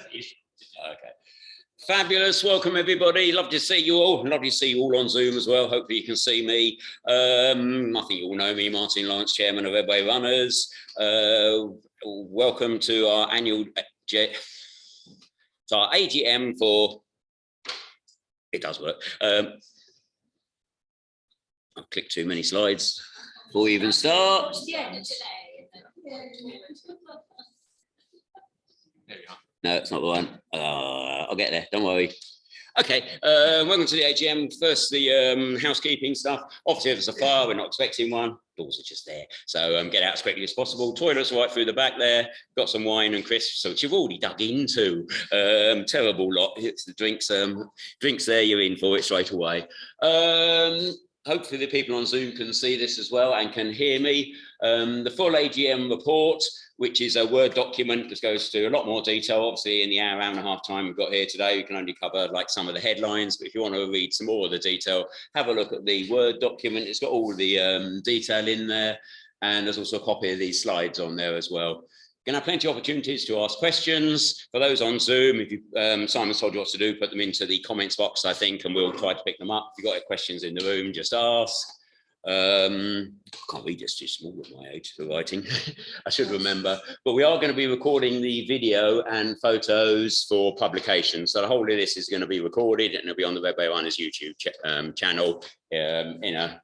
Okay. Fabulous. Welcome, everybody. Love to see you all. Lovely to see you all on Zoom as well. Hopefully you can see me. I think you all know me, Martin Lawrence, Chairman of Redway Runners. Welcome to our annual AGM for... It does work. I've clicked too many slides before we even start. No, it's not the one. I'll get there, don't worry. Okay, welcome to the AGM. First, the housekeeping stuff. Obviously, if there's a fire, we're not expecting one. Doors are just there. So get out as quickly as possible. Toilets right through the back there. Got some wine and crisps, which you've already dug into. Terrible lot. It's the drinks there, you're in for it straight away. Hopefully the people on Zoom can see this as well and can hear me. The full AGM report, which is a Word document that goes to a lot more detail. Obviously, in the hour and a half time we've got here today, we can only cover like some of the headlines. But if you want to read some more of the detail, have a look at the Word document. It's got all the detail in there. And there's also a copy of these slides on there as well. Going to have plenty of opportunities to ask questions. For those on Zoom, if you, Simon's told you what to do, put them into the comments box, I think, and we'll try to pick them up. If you've got questions in the room, just ask. I can't read, it's too small at my age for writing. I should remember. But we are going to be recording the video and photos for publication. So the whole of this is going to be recorded and it'll be on the Redway Runners YouTube channel in a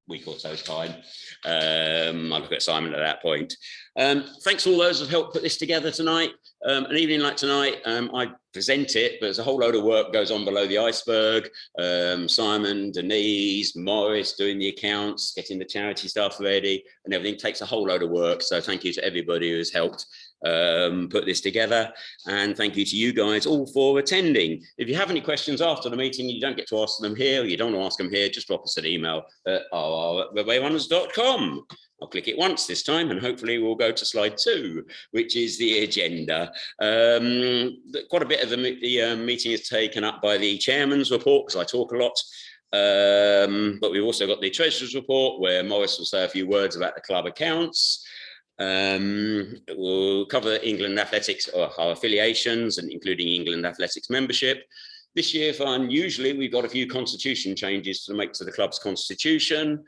week or so's time. I'll look at Simon at that point. Thanks to all those who have helped put this together tonight. An evening like tonight, I present it, but there's a whole load of work goes on below the iceberg. Simon, Denise, Morris doing the accounts, getting the charity stuff ready, and everything takes a whole load of work. So thank you to everybody who has helped put this together, and thank you to you guys all for attending. If you have any questions after the meeting, you don't get to ask them here, or you don't want to ask them here, just drop us an email at redwayrunners.com. I'll click it once this time, and hopefully we'll go to slide 2, which is the agenda. Quite a bit of the meeting is taken up by the chairman's report, because I talk a lot. But we've also got the treasurer's report, where Morris will say a few words about the club accounts. We'll cover England Athletics, or our affiliations, and including England Athletics membership. This year, for unusually, we've got a few constitution changes to make to the club's constitution,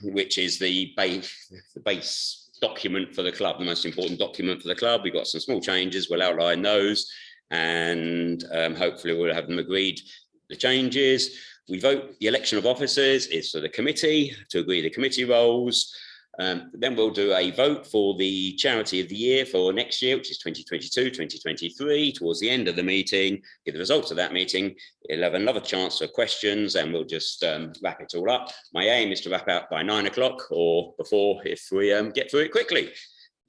which is the base document for the club, the most important document for the club. We've got some small changes, we'll outline those, and hopefully we'll have them agreed, the changes. We vote the election of officers is for the committee to agree the committee roles. Then we'll do a vote for the charity of the year for next year, which is 2022-2023, towards the end of the meeting. Get the results of that meeting. You'll have another chance for questions, and we'll just wrap it all up. My aim is to wrap out by 9 o'clock or before, if we get through it quickly.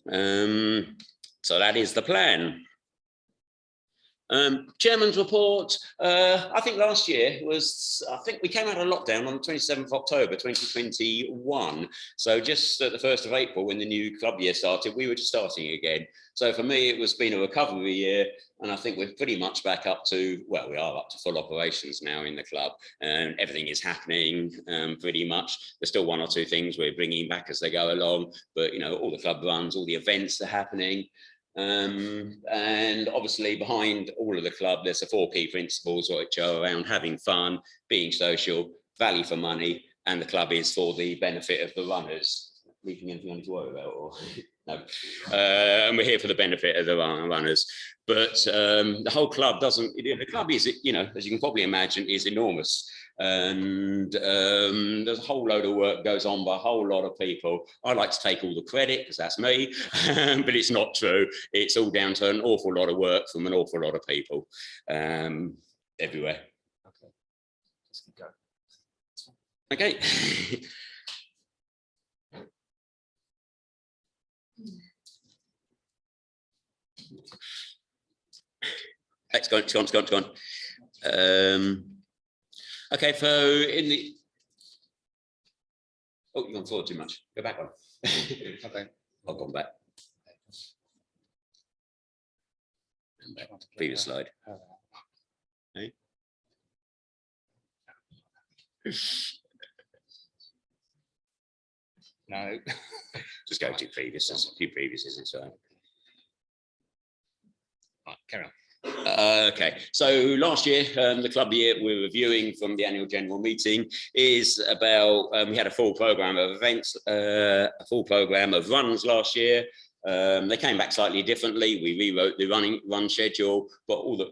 So that is the plan. Chairman's report, I think last year was, I think we came out of lockdown on the 27th of October 2021. So just at the 1st of April, when the new club year started, we were just starting again. So for me, it was been a recovery year, and I think we're pretty much back up to, well, we are up to full operations now in the club, and everything is happening pretty much. There's still 1 or 2 things we're bringing back as they go along, but you know, all the club runs, all the events are happening. And obviously behind all of the club, there's the 4 key principles, which are around having fun, being social, value for money, and the club is for the benefit of the runners. Leaving anything I need to worry about, or no? And we're here for the benefit of the runners. But the whole club doesn't. The club is, you know, as you can probably imagine, is enormous. And there's a whole load of work goes on by a whole lot of people. I like to take all the credit because that's me, but it's not true. It's all down to an awful lot of work from an awful lot of people everywhere. Okay, let's keep going. Okay. It's gone. Okay, so in the... Oh, you've gone forward too much. Go back one. Okay. I've gone back. And back. Previous slide. Okay. No. Just go to previous, there's a few previous, isn't it? So Right, carry on. Okay, so last year, the club year we're reviewing from the annual general meeting is about, we had a full program of events, a full program of runs last year. They came back slightly differently. We rewrote the run schedule, but all the,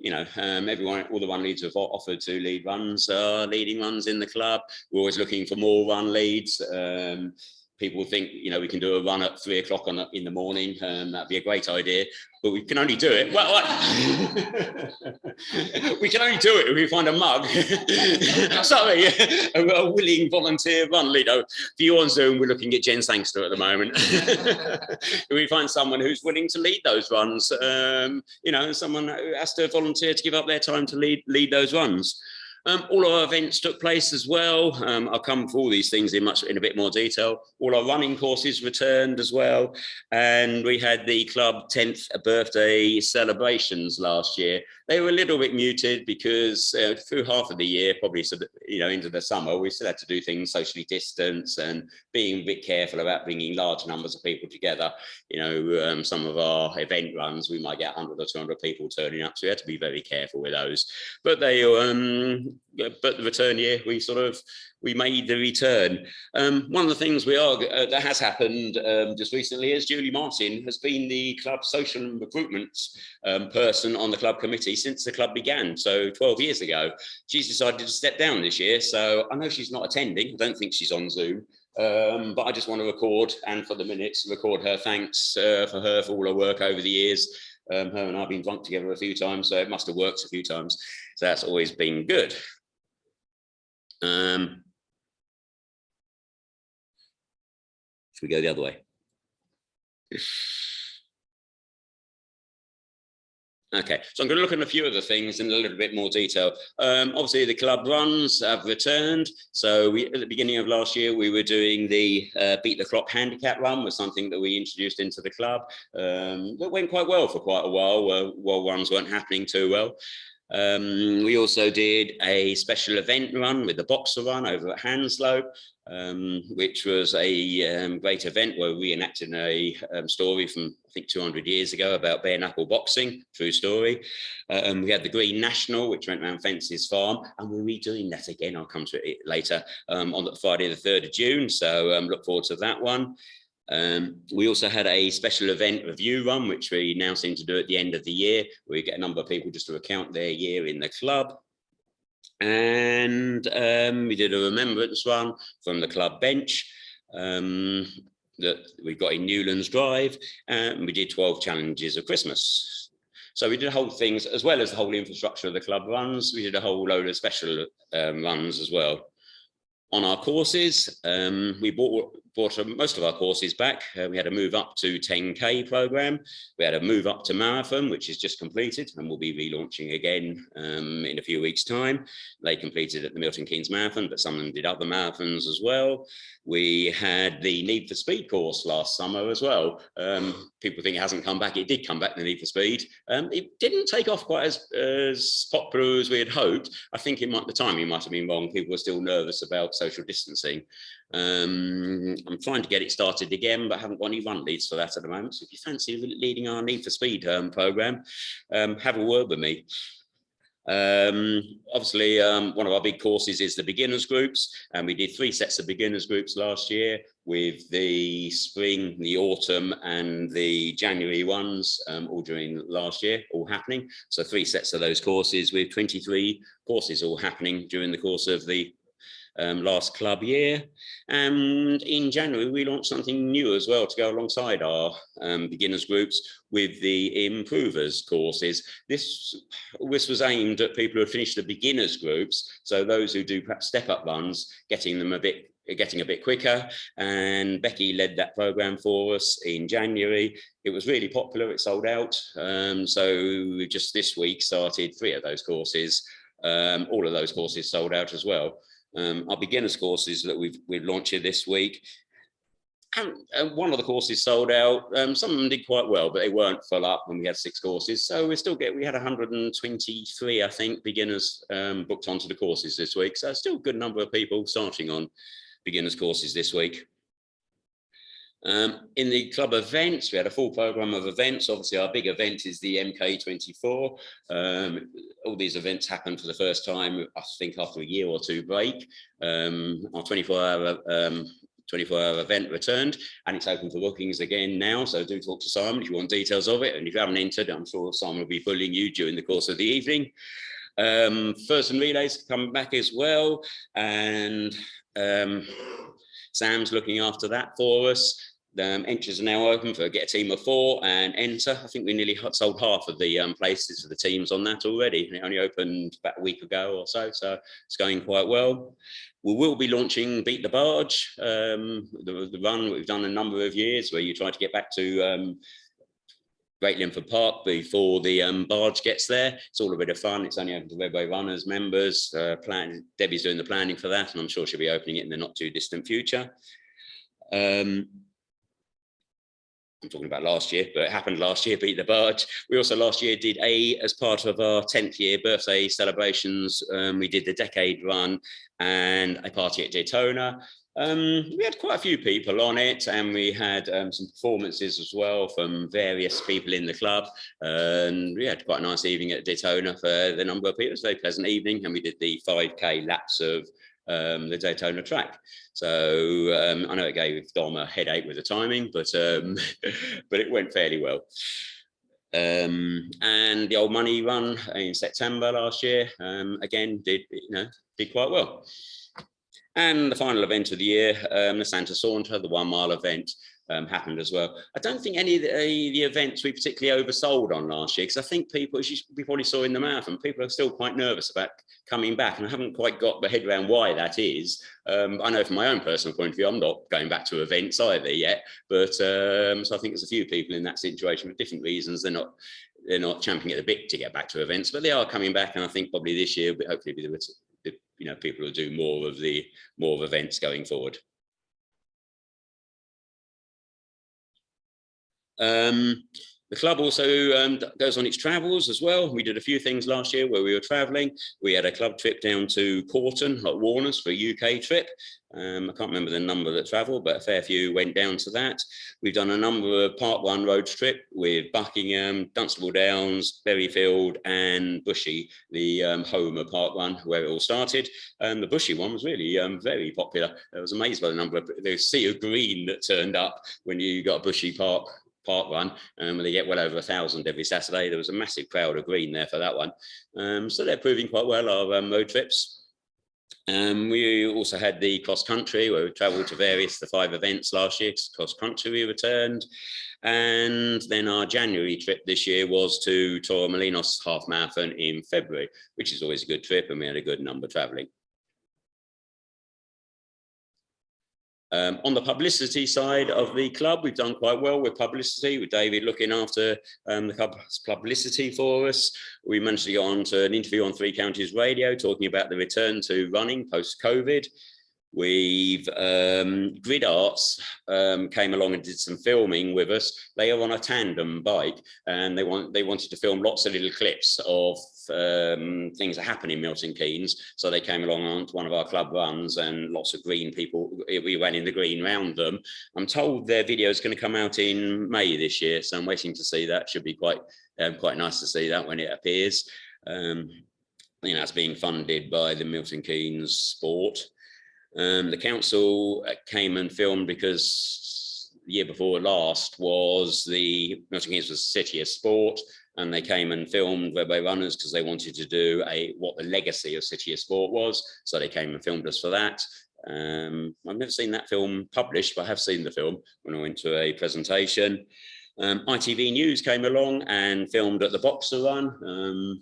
all the run leads have offered to lead runs, leading runs in the club. We're always looking for more run leads. People think, we can do a run at 3 o'clock in the morning. That'd be a great idea, but we can only do it. Well, we can only do it if we find a mug. Sorry, a willing volunteer run leader. For you on Zoom, we're looking at Jen Sangster at the moment. If we find someone who's willing to lead those runs, someone who has to volunteer to give up their time to lead those runs. All our events took place as well. I'll come for all these things in a bit more detail. All our running courses returned as well. And we had the club 10th birthday celebrations last year. They were a little bit muted because through half of the year, probably into the summer, we still had to do things socially distanced and being a bit careful about bringing large numbers of people together. Some of our event runs, we might get 100 or 200 people turning up. So we had to be very careful with those. But but the return year, we made the return. One of the things that has happened just recently is Julie Martin has been the club social and recruitment person on the club committee since the club began, so 12 years ago. She's decided to step down this year, so I know she's not attending. I don't think she's on Zoom. But I just want to record, and for the minutes, record her thanks for all her work over the years. Her and I have been drunk together a few times, so it must have worked a few times. So that's always been good. Should we go the other way? Okay, so I'm going to look at a few of the things in a little bit more detail. Obviously, the club runs have returned. So at the beginning of last year, we were doing the Beat the Clock handicap run, was something that we introduced into the club. That went quite well for quite a while runs weren't happening too well. We also did a special event run with the boxer run over at Hanslope, which was a great event where we reenacted a story from, I think, 200 years ago about bare knuckle boxing, true story. We had the Green National, which went around Fences Farm, and we're redoing that again. I'll come to it later on Friday the 3rd of June, so look forward to that one. We also had a special event review run, which we now seem to do at the end of the year, where we get a number of people just to recount their year in the club. And we did a remembrance run from the club bench that we got in Newlands Drive, and we did 12 challenges of Christmas. So we did a whole things, as well as the whole infrastructure of the club runs. We did a whole load of special runs as well. On our courses, we brought most of our courses back. We had a move up to 10K program. We had a move up to marathon, which is just completed, and we'll be relaunching again in a few weeks' time. They completed at the Milton Keynes Marathon, but some of them did other marathons as well. We had the Need for Speed course last summer as well. People think it hasn't come back. It did come back, the Need for Speed. It didn't take off quite as popular as we had hoped. I think the timing might have been wrong. People were still nervous about social distancing. I'm trying to get it started again, but I haven't got any run leads for that at the moment. So if you fancy leading our Need for Speed program, have a word with me. Obviously, one of our big courses is the beginners groups, and we did 3 sets of beginners groups last year, with the spring, the autumn, and the January ones all during last year, all happening. So 3 sets of those courses with 23 courses all happening during the course of the last club year. And in January we launched something new as well to go alongside our beginners groups with the improvers courses. This was aimed at people who had finished the beginners groups, so those who do perhaps step-up runs, getting a bit quicker. And Becky led that program for us in January. It was really popular, it sold out. So we just this week started 3 of those courses. All of those courses sold out as well. Our beginners courses that we've launched here this week, and one of the courses sold out. Some of them did quite well, but they weren't full up when we had 6 courses. So we had 123, I think, beginners booked onto the courses this week. So still a good number of people starting on beginners courses this week. In the club events, we had a full program of events. Obviously, our big event is the MK24. All these events happen for the first time, I think, after a year or two break. Our 24-hour event returned, and it's open for bookings again now. So do talk to Simon if you want details of it. And if you haven't entered, I'm sure Simon will be bullying you during the course of the evening. First and relays come back as well, and Sam's looking after that for us. Entries are now open for get a team of 4 and enter. I think we nearly sold half of the places for the teams on that already. It only opened about a week ago or so it's going quite well. We will be launching Beat the Barge, the run we've done a number of years where you try to get back to Great Linford Park before the barge gets there. It's all a bit of fun. It's only open to Redway Runners members. Debbie's doing the planning for that, and I'm sure she'll be opening it in the not too distant future. I'm talking about last year, but it happened last year, Beat the Barge. We also last year did as part of our 10th year birthday celebrations, we did the decade run and a party at Daytona. We had quite a few people on it, and we had some performances as well from various people in the club. And we had quite a nice evening at Daytona for the number of people. It was a very pleasant evening, and we did the 5K laps of the Daytona track. So I know it gave Dom a headache with the timing, but it went fairly well. And the Old Money run in September last year, again, did quite well. And the final event of the year, the Santa Saunter, the 1 mile event, happened as well. I don't think any of the events we particularly oversold on last year, because I think people, as we probably saw in the marathon, people are still quite nervous about coming back, and I haven't quite got my head around why that is. I know from my own personal point of view, I'm not going back to events either yet, but so I think there's a few people in that situation for different reasons. They're not champing at the bit to get back to events, but they are coming back, and I think probably this year, but hopefully people will do more of events going forward. The club also goes on its travels as well. We did a few things last year where we were traveling. We had a club trip down to Corton at Warners for a UK trip. I can't remember the number that travelled, but a fair few went down to that. We've done a number of Part 1 road trip with Buckingham, Dunstable Downs, Berryfield and Bushy, the home of Part 1, where it all started. The Bushy one was really very popular. I was amazed by the number of the sea of green that turned up when you got Bushy Park Run, and they get well over 1,000 every Saturday. There was a massive crowd of green there for that one. So they're proving quite well, our road trips. We also had the cross country where we travelled to the 5 events last year. Cross country we returned, and then our January trip this year was to Torremolinos half marathon in February, which is always a good trip, and we had a good number travelling. On the publicity side of the club, we've done quite well with publicity, with David looking after the club's publicity for us. We managed to go on to an interview on 3 Counties Radio talking about the return to running post-COVID. We've Grid Arts came along and did some filming with us. They are on a tandem bike, and they wanted to film lots of little clips of things that happen in Milton Keynes. So they came along on to one of our club runs, and lots of green people. We ran in the green round them. I'm told their video is going to come out in May this year, so I'm waiting to see that. Should be quite nice to see that when it appears. It's being funded by the Milton Keynes Sport. The council came and filmed because the year before last was the Milton Keynes was City of Sport, and they came and filmed Redway Runners because they wanted to do what the legacy of City of Sport was. So they came and filmed us for that. I've never seen that film published, but I have seen the film when I went to a presentation. ITV News came along and filmed at the Boxer Run.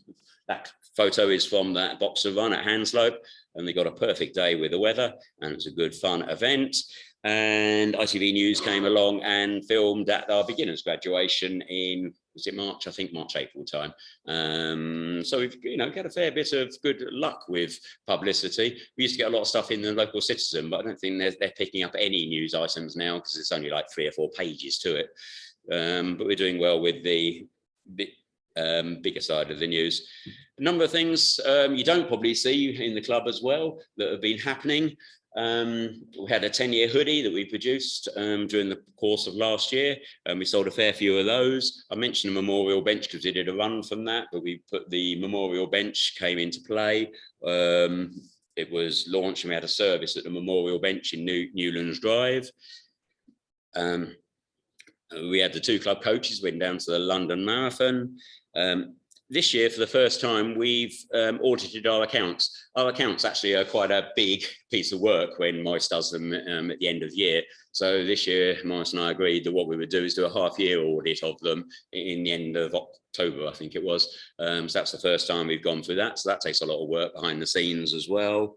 That photo is from that Boxer Run at Hanslope, and they got a perfect day with the weather, and it was a good fun event. And ITV News came along and filmed at our beginners graduation in, was it March? I think March, April time. So we've got a fair bit of good luck with publicity. We used to get a lot of stuff in the Local Citizen, but I don't think they're picking up any news items now because it's only like 3 or 4 pages to it. But we're doing well with the bigger side of the news. A number of things you don't probably see in the club as well that have been happening. We had a 10-year hoodie that we produced during the course of last year, and we sold a fair few of those. I mentioned the memorial bench because we did a run from that, but we put the memorial bench came into play. It was launched and we had a service at the memorial bench in Newlands Drive. We had the 2 club coaches went down to the London Marathon. This year, for the first time, we've audited our accounts. Our accounts actually are quite a big piece of work when Maurice does them at the end of the year. So this year, Maurice and I agreed that what we would do is do a half-year audit of them in the end of October, I think it was. So that's the first time we've gone through that. So that takes a lot of work behind the scenes as well.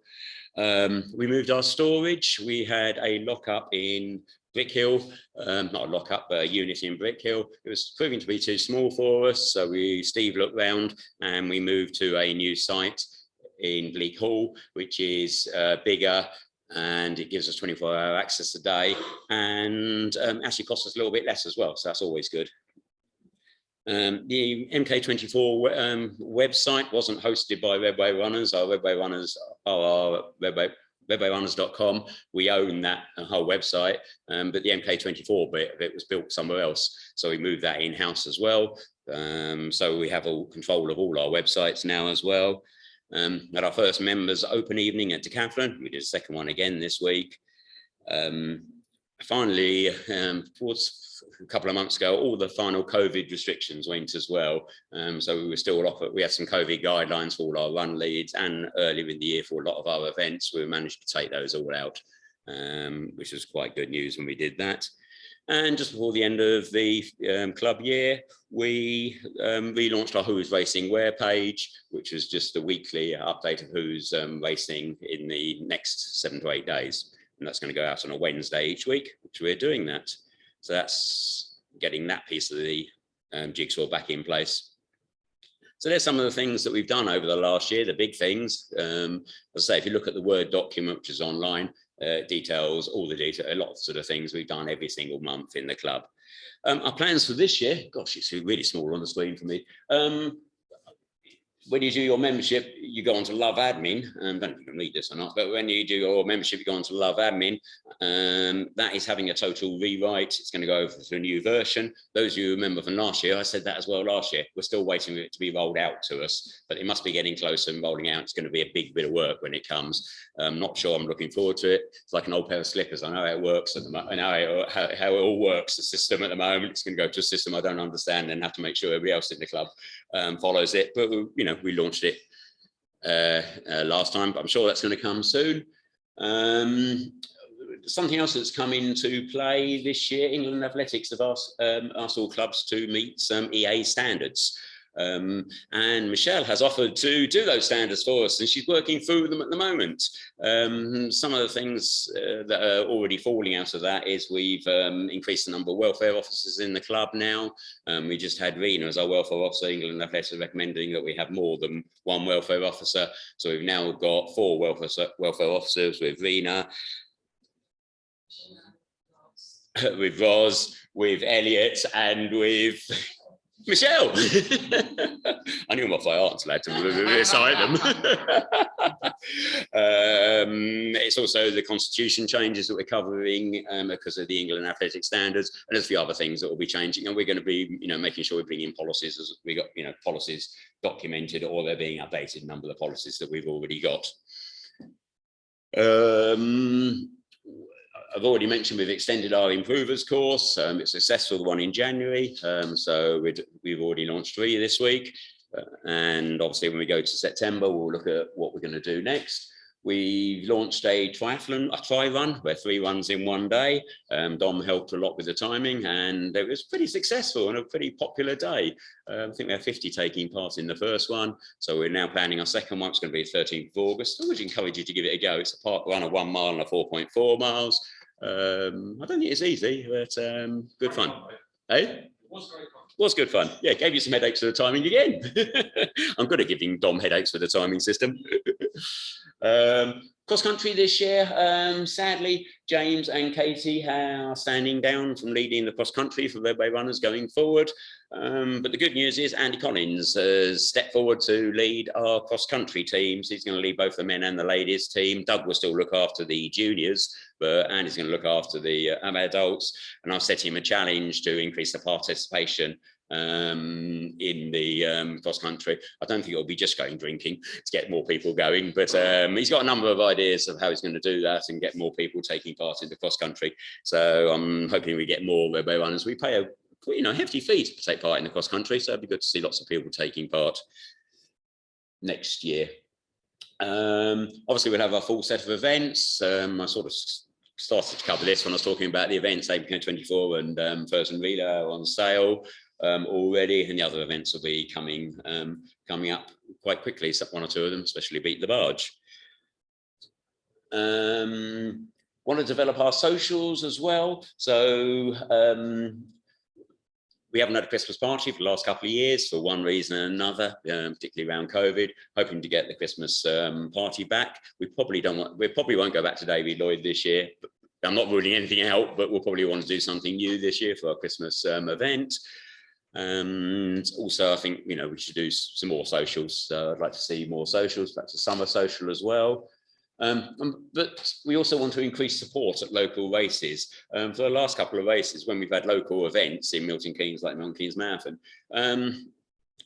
We moved our storage. We had a lock-up in Brick Hill, not a lock-up, but a unit in Brick Hill. It was proving to be too small for us, so Steve looked round and we moved to a new site in Bleak Hall, which is bigger, and it gives us 24-hour access a day, and actually costs us a little bit less as well, so that's always good. The MK24 website wasn't hosted by Redway Runners. Our Redway Runners are our redwayrunners.com. We own that whole website, but the MK24 bit of it was built somewhere else, so we moved that in-house as well. So we have all control of all our websites now as well. At our first members open evening at Decathlon, we did a second one again this week. Finally, towards a couple of months ago, all the final COVID restrictions went as well. So we were still off. We had some COVID guidelines for all our run leads, and earlier in the year for a lot of our events, we managed to take those all out, which was quite good news when we did that. And just before the end of the club year, we relaunched our Who's Racing Wear page, which was just a weekly update of who's racing in the next 7 to 8 days. And that's going to go out on a Wednesday each week, which we're doing that. So that's getting that piece of the jigsaw back in place. So there's some of the things that we've done over the last year, the big things. As I say, if you look at the Word document, which is online, details, all the data, lots of the things we've done every single month in the club. Our plans for this year, gosh, it's really small on the screen for me. When you do your membership, you go on to Love Admin. I don't know if you can read this or not, but when you do your membership, you go on to Love Admin. That is having a total rewrite. It's going to go over to a new version. Those of you who remember from last year, I said that as well last year. We're still waiting for it to be rolled out to us, but it must be getting closer and rolling out. It's going to be a big bit of work when it comes. I'm not sure I'm looking forward to it. It's like an old pair of slippers. I know how it works at the moment. I know how it all works, the system at the moment. It's going to go to a system I don't understand and have to make sure everybody else in the club follows it. But, you know, we launched it last time, but I'm sure that's going to come soon. Something else that's come into play this year, England Athletics have asked all clubs to meet some EA standards. And Michelle has offered to do those standards for us, and she's working through them at the moment. Some of the things that are already falling out of that is we've increased the number of welfare officers in the club now. We just had Rena as our welfare officer. England Athletics recommending that we have more than one welfare officer. So we've now got 4 welfare officers with Rena, with Roz, with Elliot, and with Michelle. I knew them off by heart, so I had to recite them. It's also the constitution changes that we're covering because of the England Athletic Standards, and there's a few other things that will be changing, and we're going to be, making sure we bring in policies as we got, policies documented, or they're being updated. A number of the policies that we've already got. I've already mentioned we've extended our improvers course. It's successful, the one in January. So we've already launched 3 this week. And obviously when we go to September, we'll look at what we're going to do next. We launched a triathlon, a tri run, where 3 runs in one day. Dom helped a lot with the timing, and it was pretty successful and a pretty popular day. I think we had 50 taking part in the first one. So we're now planning our second one. It's going to be the 13th of August. I would encourage you to give it a go. It's a park run of 1 mile and a 4.4 miles. I don't think it's easy, but good fun. Hey? Was good fun. Yeah, gave you some headaches for the timing again. I'm good at giving Dom headaches for the timing system. Cross country this year, sadly, James and Katie are standing down from leading the cross country for Redway Runners going forward. But the good news is Andy Collins has stepped forward to lead our cross country teams. He's going to lead both the men and the ladies team. Doug will still look after the juniors, but Andy's going to look after the adults. And I've set him a challenge to increase the participation in the cross country. I don't think it'll be just going drinking to get more people going, but he's got a number of ideas of how he's going to do that and get more people taking part in the cross country. So I'm hoping we get more Redway runners. We pay a hefty fee to take part in the cross country, so it'd be good to see lots of people taking part next year. Obviously we'll have our full set of events. I sort of started to cover this when I was talking about the events. ABK 24 and Frozen Relay are on sale already, and the other events will be coming up quite quickly, except one or two of them, especially Beat the Barge. Want to develop our socials as well. So we haven't had a Christmas party for the last couple of years for one reason and another, particularly around COVID. Hoping to get the Christmas party back. We probably won't go back to David Lloyd this year. I'm not ruling anything out, but we'll probably want to do something new this year for our Christmas event. And also, I think we should do some more socials. So I'd like to see more socials, perhaps a summer social as well. But we also want to increase support at local races. For the last couple of races, when we've had local events in Milton Keynes, like Milton Keynes Marathon, and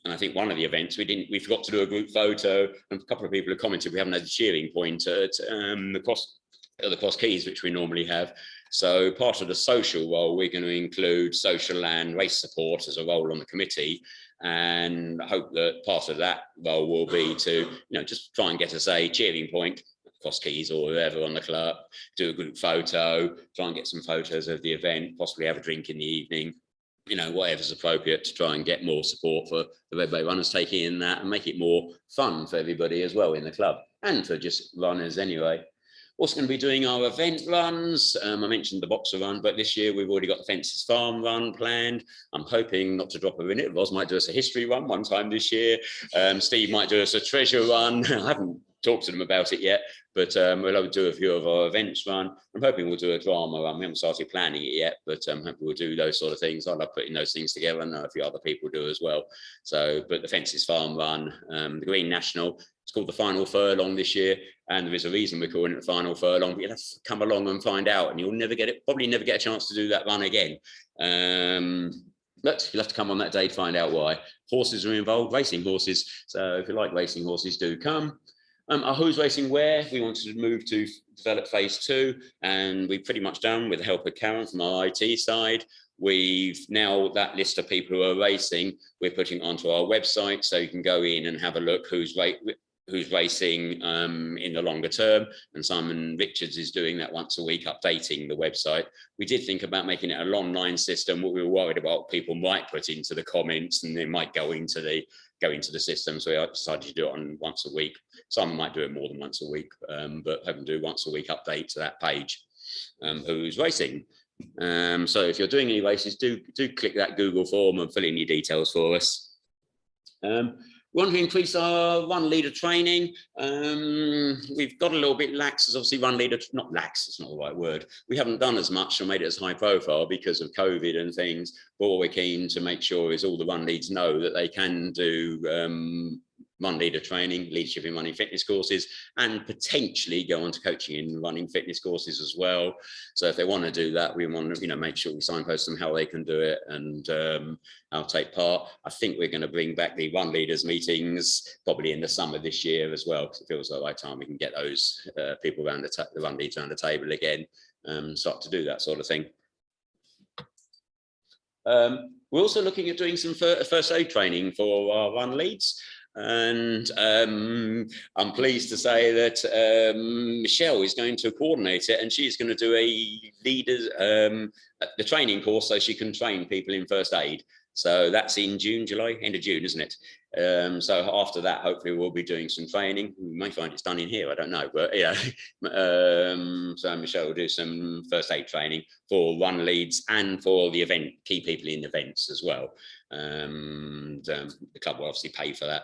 I think one of the events we forgot to do a group photo, and a couple of people have commented we haven't had a cheering point at the Cross Keys, which we normally have. So part of the social role, we're going to include social and race support as a role on the committee, and I hope that part of that role will be to just try and get us a cheering point, Cross Keys or whoever on the club, do a group photo, try and get some photos of the event, possibly have a drink in the evening, whatever's appropriate to try and get more support for the Redway runners taking in that and make it more fun for everybody as well in the club and for just runners anyway. Also going to be doing our event runs. I mentioned the Boxer run, but this year we've already got the Fences Farm run planned. I'm hoping not to drop a minute. Roz might do us a history run one time this year. Steve might do us a treasure run. I haven't talked to them about it yet, but we'll do a few of our events run. I'm hoping we'll do a drama run. We haven't started planning it yet, but hoping we'll do those sort of things. I love putting those things together. I know a few other people do as well. So, but the Fences Farm run, the Green National, it's called the Final Furlong this year, and there is a reason we're calling it the Final Furlong, but you'll have to come along and find out, and you'll probably never get a chance to do that run again. But you'll have to come on that day to find out why. Horses are involved, racing horses. So if you like racing horses, do come. Our Who's Racing Where, we wanted to move to develop phase 2, and we've pretty much done with the help of Karen from our IT side. We've now, that list of people who are racing, we're putting onto our website, so you can go in and have a look who's racing in the longer term, and Simon Richards is doing that once a week, updating the website. We did think about making it a online system. What we were worried about, people might put into the comments and they might go into the system, so we decided to do it on once a week. Simon might do it more than once a week, but have them do once a week update to that page, who's racing. So if you're doing any races, do click that Google form and fill in your details for us. We want to increase our run leader training. We've got a little bit lax, as obviously run leader, not lax, it's not the right word. We haven't done as much or made it as high profile because of COVID and things. But what we're keen to make sure is all the run leads know that they can do run leader training, leadership in running fitness courses, and potentially go on to coaching in running fitness courses as well. So if they want to do that, we want to make sure we signpost them how they can do it and how to take part. I think we're going to bring back the run leaders meetings probably in the summer this year as well, because it feels like the right time we can get those people around the run leads around the table again, start to do that sort of thing. We're also looking at doing some first aid training for our run leads. And I'm pleased to say that Michelle is going to coordinate it, and she's going to do a leaders the training course so she can train people in first aid. So that's in June, July, end of June, isn't it? So after that, hopefully we'll be doing some training. We may find it's done in here, I don't know, but yeah. So Michelle will do some first aid training for run leads and for the event, key people in events as well. The club will obviously pay for that.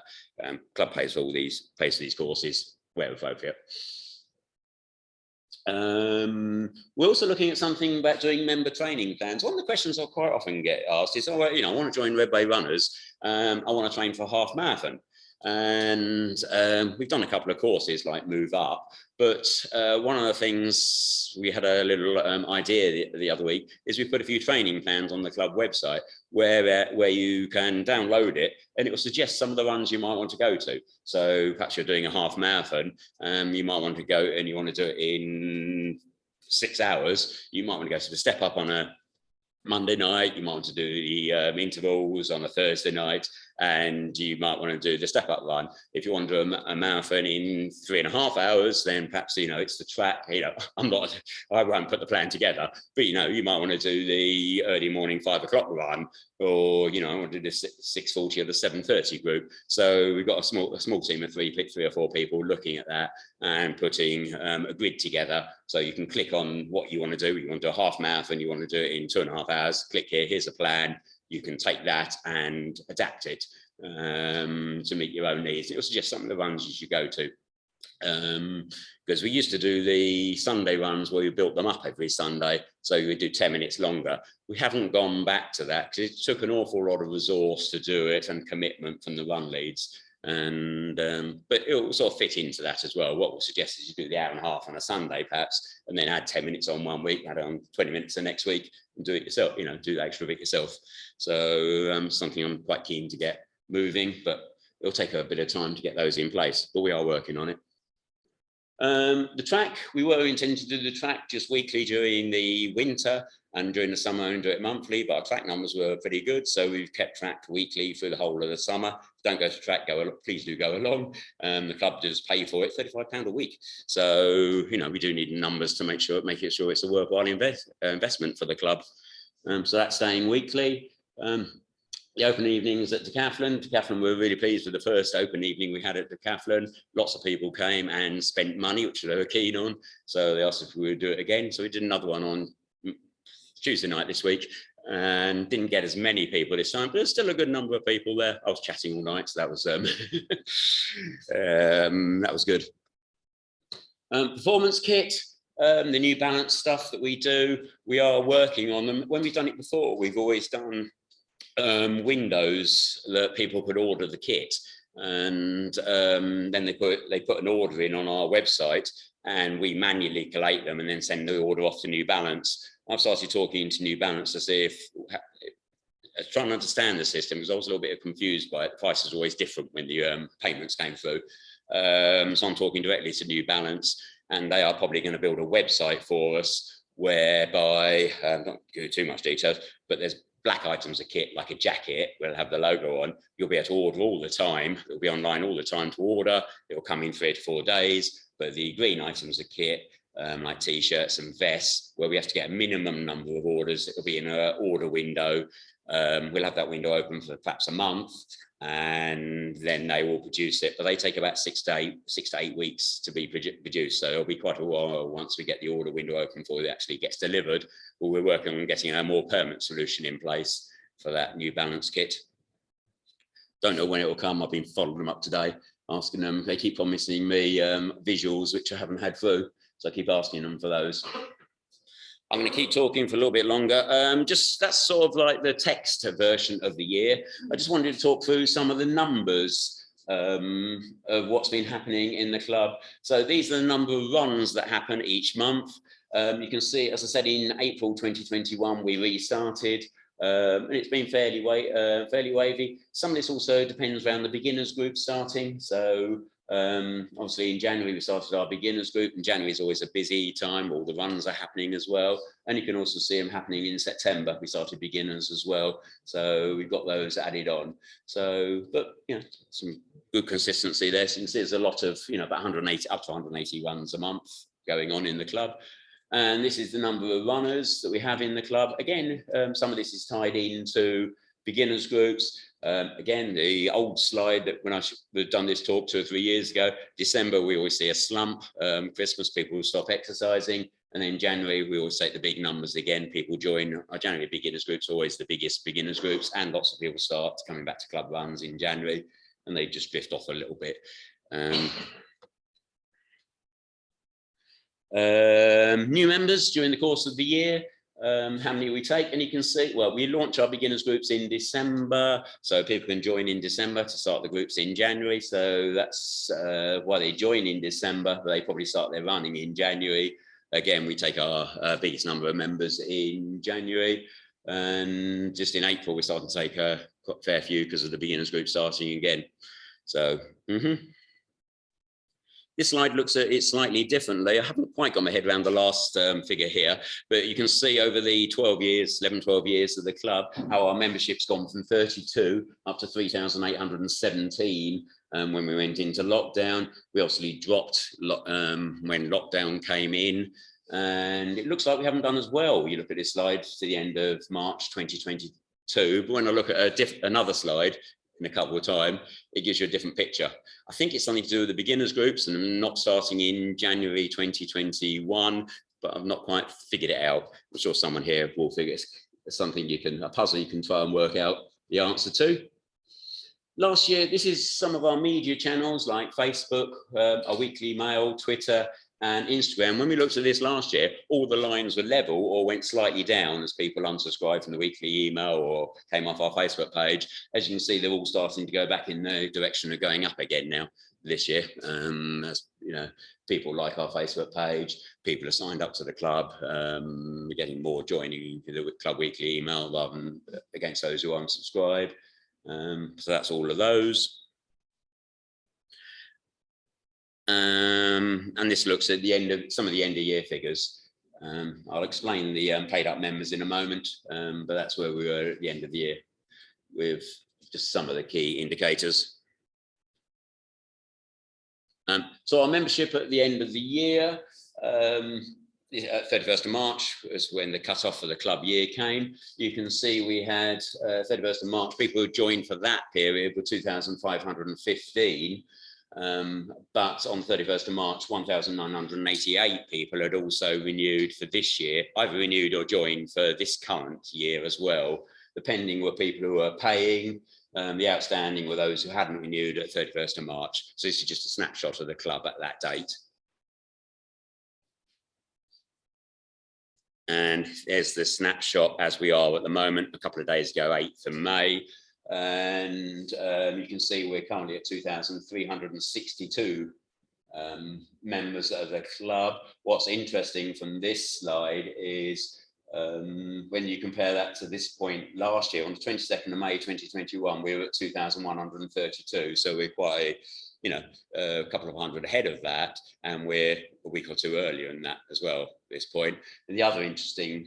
Club pays for all these, pays for these courses where appropriate. We're also looking at something about doing member training plans. One of the questions I quite often get asked is, oh, well, you know, I want to join Redway Runners. I want to train for a half marathon. And we've done a couple of courses like Move Up, but one of the things we had a little idea the other week is we put a few training plans on the club website where you can download it and it will suggest some of the runs you might want to go to. So perhaps you're doing a half marathon, you might want to go and you want to do it in 6 hours. You might want to go to the step up on a Monday night, you might want to do the intervals on a Thursday night, and you might want to do the step up run. If you want to do a marathon in 3.5 hours, then perhaps, you know, it's the track. You know, I won't put the plan together, but, you know, you might want to do the early morning 5 o'clock run, or, you know, I want to do the 6:40 or the 7:30 group. So we've got a small team of three or four people looking at that and putting a grid together. So you can click on what you want to do. You want to do a half marathon, you want to do it in 2.5 hours, click here, here's a plan. You can take that and adapt it to meet your own needs. It will suggest some of the runs you should go to. Because we used to do the Sunday runs where we built them up every Sunday, so we do 10 minutes longer. We haven't gone back to that because it took an awful lot of resource to do it and commitment from the run leads. And but it will sort of fit into that as well. What we'll suggest is you do the hour and a half on a Sunday perhaps, and then add 10 minutes on one week, add on 20 minutes the next week, and do it yourself, you know, do the extra bit yourself. So something I'm quite keen to get moving, but it'll take a bit of time to get those in place, but we are working on it. The track, we were intending to do the track just weekly during the winter, and during the summer and do it monthly, but our track numbers were pretty good, so we've kept track weekly through the whole of the summer. Don't go to track, please do go along. The club does pay for it, £35 a week. So, you know, we do need numbers to make sure it's a worthwhile investment for the club. So that's staying weekly. The open evenings at Decathlon. Decathlon, we were really pleased with the first open evening we had at Decathlon. Lots of people came and spent money, which they were keen on. So they asked if we would do it again. So we did another one on Tuesday night this week and didn't get as many people this time, but there's still a good number of people there. I was chatting all night, so that was that was good. Performance kit. The New Balance stuff that we do, we are working on them. When we've done it before, we've always done windows that people could order the kit, and then they put an order in on our website, and we manually collate them and then send the order off to New Balance. I've started talking to New Balance to see if trying to understand the system, because I was a little bit confused by it. The price is always different when the payments came through. So I'm talking directly to New Balance, and they are probably going to build a website for us whereby, not go too much details, but there's black items of kit, like a jacket, will have the logo on. You'll be able to order all the time. It'll be online all the time to order. It'll come in 3 to 4 days. But the green items of kit, like t-shirts and vests, where we have to get a minimum number of orders, it'll be in an order window. We'll have that window open for perhaps a month, and then they will produce it. But they take about 6 to 8 weeks to be produced. So it'll be quite a while once we get the order window open for it actually gets delivered. But we're working on getting a more permanent solution in place for that New Balance kit. Don't know when it will come. I've been following them up today, asking them. They keep promising me visuals, which I haven't had through. So I keep asking them for those. I'm going to keep talking for a little bit longer. Just that's sort of like the text version of the year. I just wanted to talk through some of the numbers of what's been happening in the club. So these are the number of runs that happen each month. You can see, as I said, in April 2021, we restarted. And it's been fairly wavy. Some of this also depends around the beginners group starting. So obviously in January we started our beginners group, and January is always a busy time. All the runs are happening as well, and you can also see them happening in September. We started beginners as well, so we've got those added on. So, but you know, some good consistency there. So you can see there's a lot of, you know, about 180 up to 180 runs a month going on in the club. And this is the number of runners that we have in the club. Again, some of this is tied into beginners groups. Again, the old slide that when I've done this talk 2 or 3 years ago, December, we always see a slump. Christmas, people will stop exercising. And then January, we always take the big numbers again. People join our January beginners groups, always the biggest beginners groups. And lots of people start coming back to club runs in January, and they just drift off a little bit. New members during the course of the year. How many we take, and you can see, well, we launch our beginners groups in December, so people can join in December to start the groups in January. So that's why they join in December, but they probably start their running in January. Again, we take our biggest number of members in January, and just in April we're starting to take a fair few because of the beginners group starting again. So this slide looks at it slightly differently. I haven't quite got my head around the last figure here, but you can see over the 12 years of the club, how our membership's gone from 32 up to 3,817 when we went into lockdown. We obviously dropped when lockdown came in, and it looks like we haven't done as well. You look at this slide to the end of March 2022, but when I look at another slide, in a couple of time, it gives you a different picture. I think it's something to do with the beginners groups and not starting in January 2021, but I've not quite figured it out. I'm sure someone here will figure it's something a puzzle you can try and work out the answer to. Last year, this is some of our media channels like Facebook, our weekly mail, Twitter, and Instagram. When we looked at this last year, all the lines were level or went slightly down as people unsubscribed from the weekly email or came off our Facebook page. As you can see, they're all starting to go back in the direction of going up again now this year. As you know, people like our Facebook page, people are signed up to the club. We're getting more joining the club weekly email rather than against those who unsubscribe. So that's all of those. And this looks at the end of some of the end of year figures. I'll explain the paid up members in a moment, but that's where we were at the end of the year with just some of the key indicators. So our membership at the end of the year, 31st of March was when the cut-off for the club year came. You can see we had 31st of March, people who joined for that period were 2,515. But on 31st of March, 1,988 people had also renewed for this year, either renewed or joined for this current year as well. The pending were people who were paying, the outstanding were those who hadn't renewed at 31st of March. So this is just a snapshot of the club at that date. And there's the snapshot as we are at the moment, a couple of days ago, 8th of May. And you can see we're currently at 2,362 members of the club. What's interesting from this slide is when you compare that to this point last year, on the 22nd of May 2021, we were at 2,132. So we're quite, a couple of hundred ahead of that, and we're a week or two earlier than that as well at this point. And the other interesting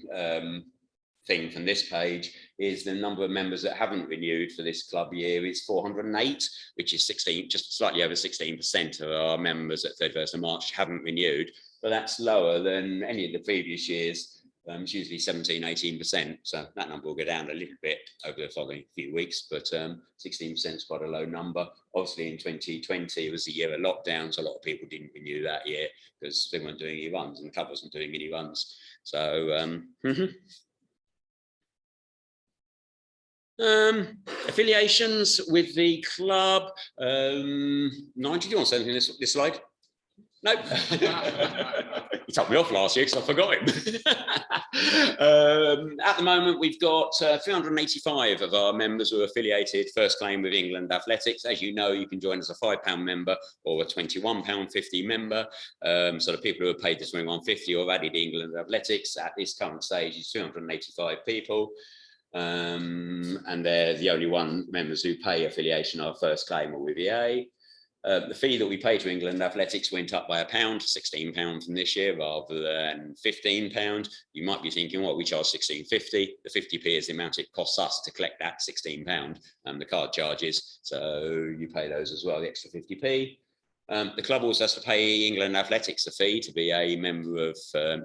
thing from this page is the number of members that haven't renewed for this club year is 408, which is just slightly over 16% of our members at 31st of March haven't renewed, but that's lower than any of the previous years. It's usually 17-18%, so that number will go down a little bit over the following few weeks, but 16% is quite a low number. Obviously in 2020 it was a year of lockdown, so a lot of people didn't renew that year because they weren't doing any runs and the club wasn't doing many runs. So affiliations with the club. Nigel, do you want to say anything in this slide? No. You took me off last year because I forgot it. At the moment, we've got 385 of our members who are affiliated first claim with England Athletics. As you know, you can join as a £5 member or a £21.50 member. So the people who have paid the £21.50 or added England Athletics at this current stage is 285 people. And they're the only members who pay affiliation are first claim or with EA. The fee that we pay to England Athletics went up by £1 to £16 from this year rather than £15. You might be thinking, well, we charge £16.50. The 50p is the amount it costs us to collect that £16 and the card charges. So you pay those as well, the extra 50p. The club also has to pay England Athletics a fee to be a member of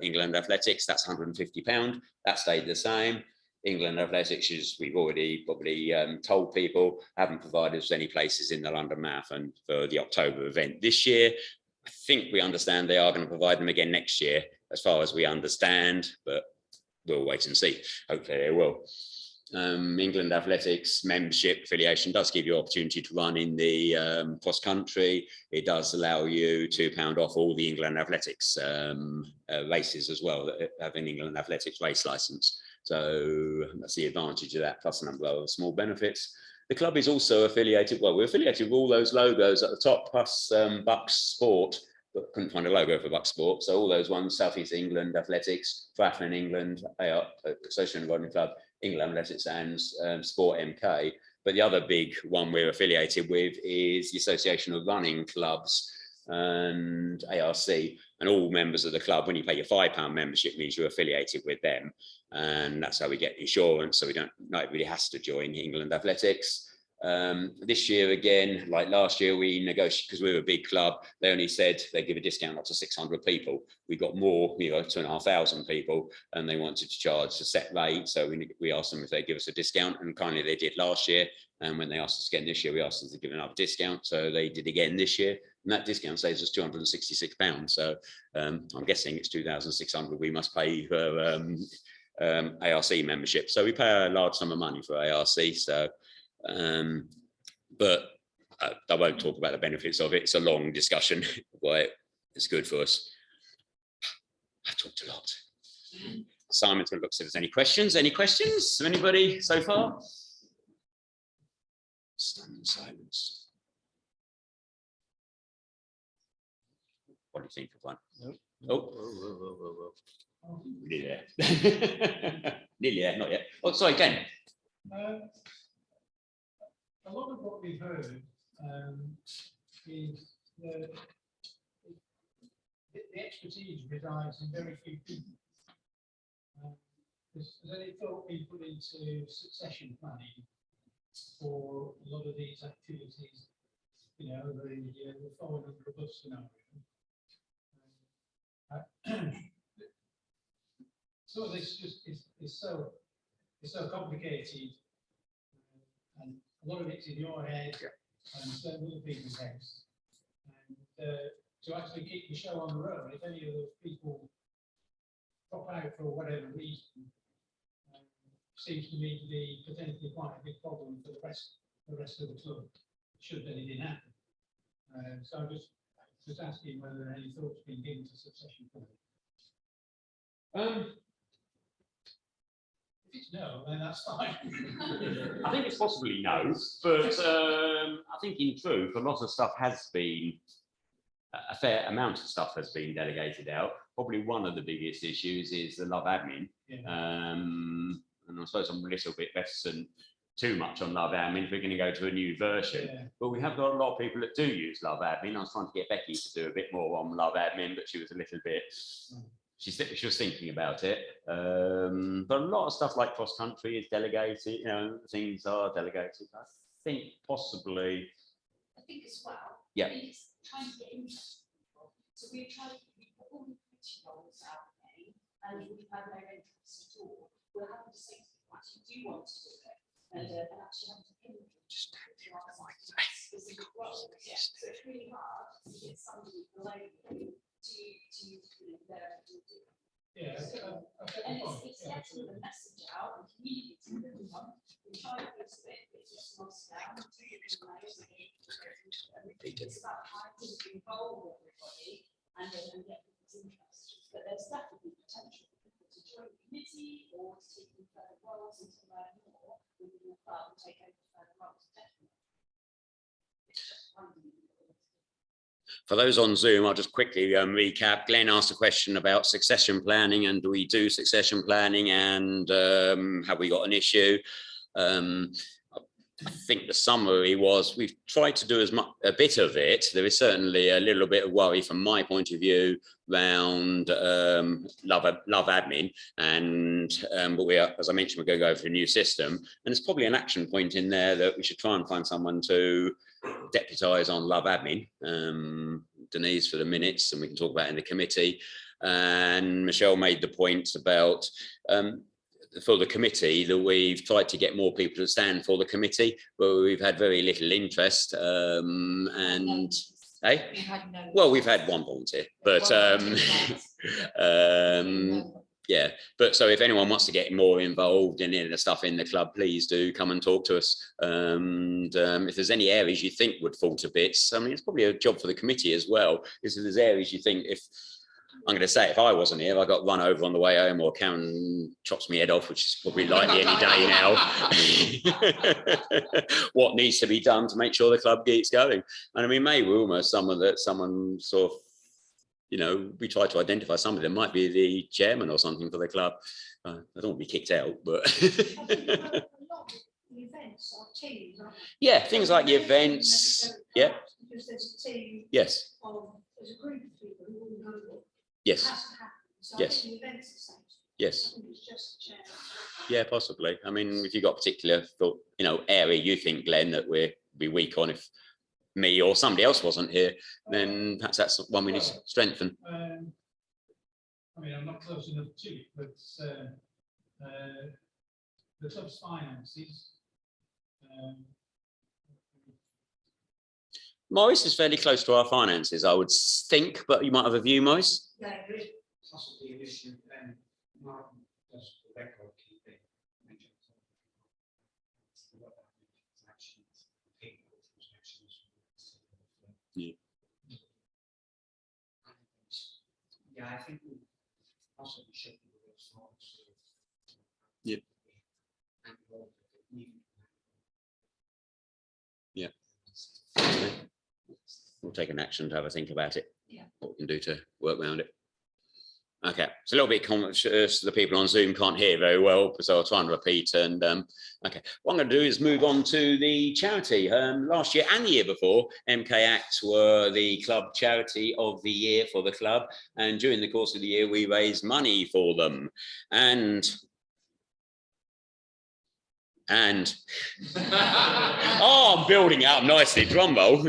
England Athletics. That's £150. That stayed the same. England Athletics, as we've already probably told people, haven't provided us any places in the London Marathon for the October event this year. I think we understand they are going to provide them again next year, as far as we understand, but we'll wait and see. Hopefully they will. England Athletics membership affiliation does give you opportunity to run in the cross country. It does allow you £2 off all the England Athletics races as well that have an England Athletics race license. So that's the advantage of that, plus a number of small benefits. The club is also affiliated, well, we're affiliated with all those logos at the top, plus Bucks Sport, but couldn't find a logo for Bucks Sport. So all those ones, South East England Athletics, Triathlon England, Association Riding Club, England Athletics and Sport MK. But the other big one we're affiliated with is the Association of Running Clubs and ARC. And all members of the club, when you pay your £5 membership, means you're affiliated with them. And that's how we get insurance. So not everybody has to join England Athletics. This year, again, like last year, we negotiated, because we were a big club, they only said they give a discount up to 600 people. We got more, 2,500 people, and they wanted to charge a set rate. So we asked them if they'd give us a discount, and kindly they did last year. And when they asked us again this year, we asked them to give another discount. So they did again this year. And that discount saves us £266. So I'm guessing it's 2,600 we must pay for ARC membership. So we pay a large sum of money for ARC. So, but I won't talk about the benefits of it. It's a long discussion why it's good for us. I've talked a lot. Simon's going to look see if there's any questions. Any questions from anybody so far? Stunned silence. What do you think of one? Nope. Oh, nearly there. Nearly there, not yet. Oh, sorry, again. A lot of what we've heard is the expertise resides in very few people. There's only thought being put into succession planning for a lot of these activities, the forward under the bus scenario. So this just is so complicated, and a lot of it's in your head and certain other people's heads. And to actually keep the show on the road, if any of those people drop out for whatever reason, seems to me to be potentially quite a big problem for the rest of the club, should anything happen. So I'm just asking whether any thoughts been given to succession planning. If it's no, then that's fine. I think it's possibly no, but I think in truth, a lot of stuff has been, a fair amount of stuff has been delegated out. Probably one of the biggest issues is the Love Admin. Yeah. And I suppose I'm a little bit reticent too much on Love Admin if we're going to go to a new version. Yeah. But we have got a lot of people that do use Love Admin. I was trying to get Becky to do a bit more on Love Admin, but she was a little bit... She was thinking about it, but a lot of stuff like cross country is delegated. Things are delegated. I think possibly. I think as well. Yeah. I think it's trying to get interest in people. So we put all the committee roles out there, and we've had no interest at all. We're happy to say to people, actually, do you want to do it? And actually have to pin just specific roles. Yeah. So it's really hard to get somebody below you to there. Yeah, and it's getting the message out and communicating with everyone. We try to post it, it's just not down. It's about trying to involve everybody and get people's interest. But there's definitely potential for people to join the committee or to take in further roles and to learn more within the club and take over further roles. Definitely. It's just one thing. For those on Zoom, I'll just quickly recap. Glenn asked a question about succession planning and do we do succession planning and have we got an issue? I think the summary was we've tried to do a bit of it. There is certainly a little bit of worry from my point of view around love admin, and but we are, as I mentioned, we're going to go for a new system, and there's probably an action point in there that we should try and find someone to deputise on love admin. Denise for the minutes, and we can talk about it in the committee. And Michelle made the point about for the committee that we've tried to get more people to stand for the committee, but we've had very little interest. Well, we've had one volunteer, but Yeah, but so if anyone wants to get more involved in any of the stuff in the club, please do come and talk to us. And if there's any areas you think would fall to bits, I mean, it's probably a job for the committee as well. If there's areas you think, if I'm going to say, if I wasn't here, I got run over on the way home, or Karen chops me head off, which is probably likely any day now. What needs to be done to make sure the club keeps going? And I mean, maybe we're almost someone sort of, you know, we try to identify somebody that might be the chairman or something for the club. I don't want to be kicked out, but Events are teams, aren't they? yeah, things like the events. Yeah. Because there's a team Yes. There's a group of people who all know what Yes. has to happen. So Yes. I think the events are the same. Yes. I think it's just the chair. Yeah, possibly. I mean, if you've got a particular thought, you know, area you think, Glenn, that we're weak on, if me or somebody else wasn't here, then perhaps that's one we need to strengthen. I mean, I'm not close enough to it, but the club's finances. Maurice is fairly close to our finances, I would think, but you might have a view, Maurice. Yeah, there is possibly an issue, Martin does the record keeping. Yeah. Yeah, I think we possibly should be a bit small. Yeah. Yeah. We'll take an action to have a think about it. Yeah. What we can do to work around it. Okay, it's a little bit conscious the people on Zoom can't hear very well, so I'll try and repeat. And okay, what I'm going to do is move on to the charity. Last year and the year before, MK Act were the club charity of the year for the club, and during the course of the year, we raised money for them. And oh, I'm building up nicely, drum roll.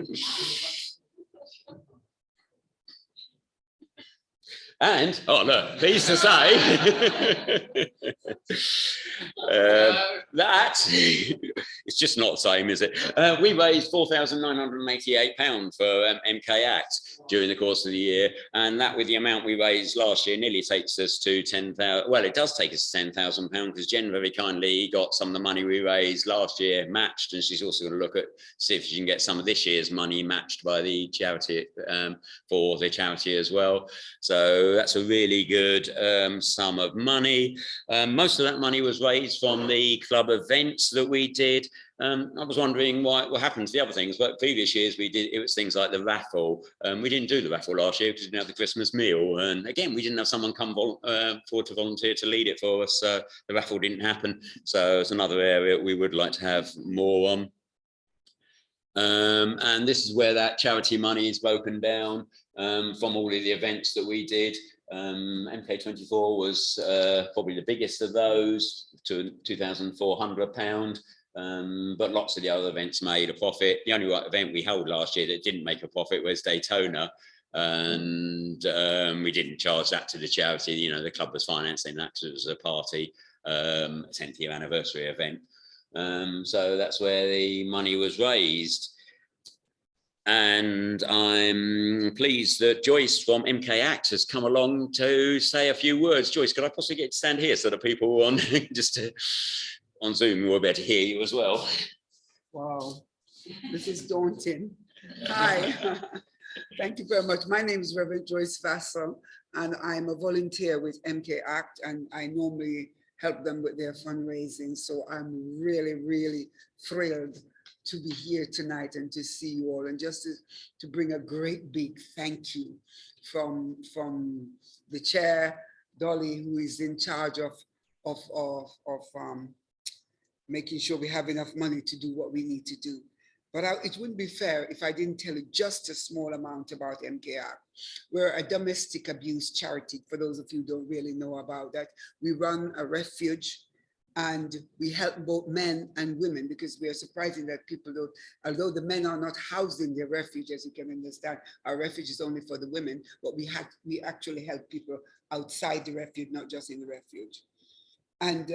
And, oh look, pleased to say that it's just not the same, is it? We raised £4,988 for MK Act during the course of the year, and that with the amount we raised last year nearly takes us to 10,000. Well, it does take us to £10,000 because Jen very kindly got some of the money we raised last year matched, and she's also going to look at see if she can get some of this year's money matched by the charity for the charity as well. So that's a really good sum of money. Most of that money was raised from the club events that we did. I was wondering what happened to the other things, but previous years it was things like the raffle. We didn't do the raffle last year because we didn't have the Christmas meal. And again, we didn't have someone come forward to volunteer to lead it for us. So the raffle didn't happen. So it's another area we would like to have more on. And this is where that charity money is broken down from all of the events that we did. MK24 was probably the biggest of those, to £2,400. But lots of the other events made a profit. The only event we held last year that didn't make a profit was Daytona, and we didn't charge that to the charity. You know, the club was financing that because it was a party, 10th year anniversary event. So that's where the money was raised. And I'm pleased that Joyce from MK Act has come along to say a few words. Joyce, could I possibly get to stand here so that people on on Zoom will be able to hear you as well? Wow, this is daunting. Hi, thank you very much. My name is Reverend Joyce Vassell, and I'm a volunteer with MK Act, and I normally help them with their fundraising. So I'm really, really thrilled to be here tonight and to see you all, and just to bring a great big thank you from the chair, Dolly, who is in charge of making sure we have enough money to do what we need to do. But it wouldn't be fair if I didn't tell you just a small amount about MKR. We're a domestic abuse charity, for those of you who don't really know about that. We run a refuge, and we help both men and women, because we are surprising that people don't, although the men are not housed in their refuge, as you can understand, our refuge is only for the women, but we actually help people outside the refuge, not just in the refuge. And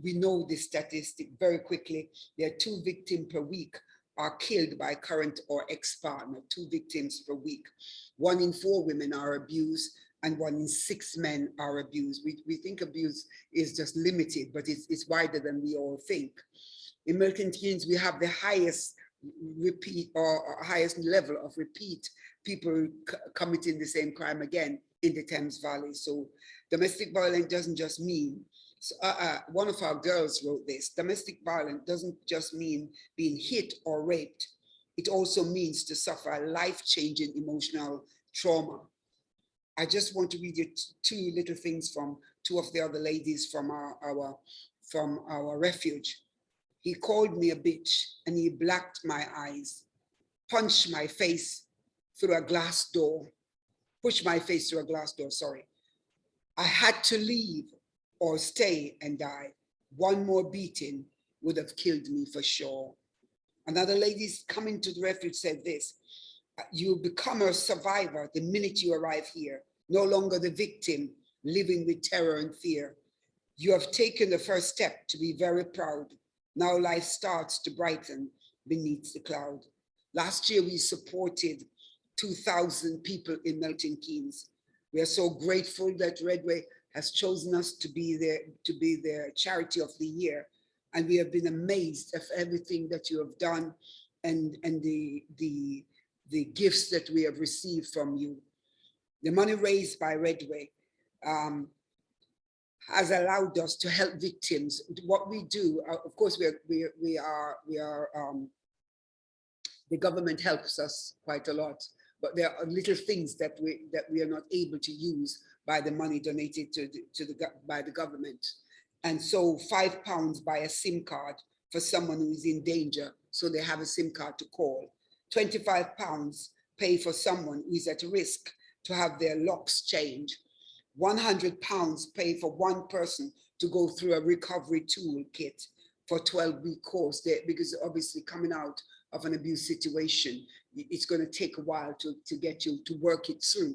we know this statistic very quickly. There are 2 victims per week are killed by current or ex-partner, 2 victims per week. 1 in 4 women are abused, and 1 in 6 men are abused. We think abuse is just limited, but it's wider than we all think. In Milton Keynes, we have the highest repeat or highest level of repeat people committing the same crime again in the Thames Valley. So domestic violence doesn't just mean, one of our girls wrote this, domestic violence doesn't just mean being hit or raped. It also means to suffer life-changing emotional trauma. I just want to read you 2 little things from 2 of the other ladies from our refuge. He called me a bitch and he blacked my eyes, punched my face through a glass door, pushed my face through a glass door, sorry. I had to leave or stay and die. 1 more beating would have killed me for sure. Another lady coming to the refuge said this, you become a survivor the minute you arrive here, no longer the victim living with terror and fear. You have taken the first step to be very proud. Now life starts to brighten beneath the cloud. Last year, we supported 2,000 people in Milton Keynes. We are so grateful that Redway has chosen us to be their charity of the year. And we have been amazed at everything that you have done and the gifts that we have received from you. The money raised by Redway has allowed us to help victims. What we do, of course, we are the government helps us quite a lot, but there are little things that we are not able to use by the money donated by the government. And so £5 buy a SIM card for someone who is in danger, so they have a SIM card to call. £25 pay for someone who is at risk to have their locks changed. £100 pay for 1 person to go through a recovery toolkit for 12-week course there, because obviously coming out of an abuse situation, it's going to take a while to get you to work it through.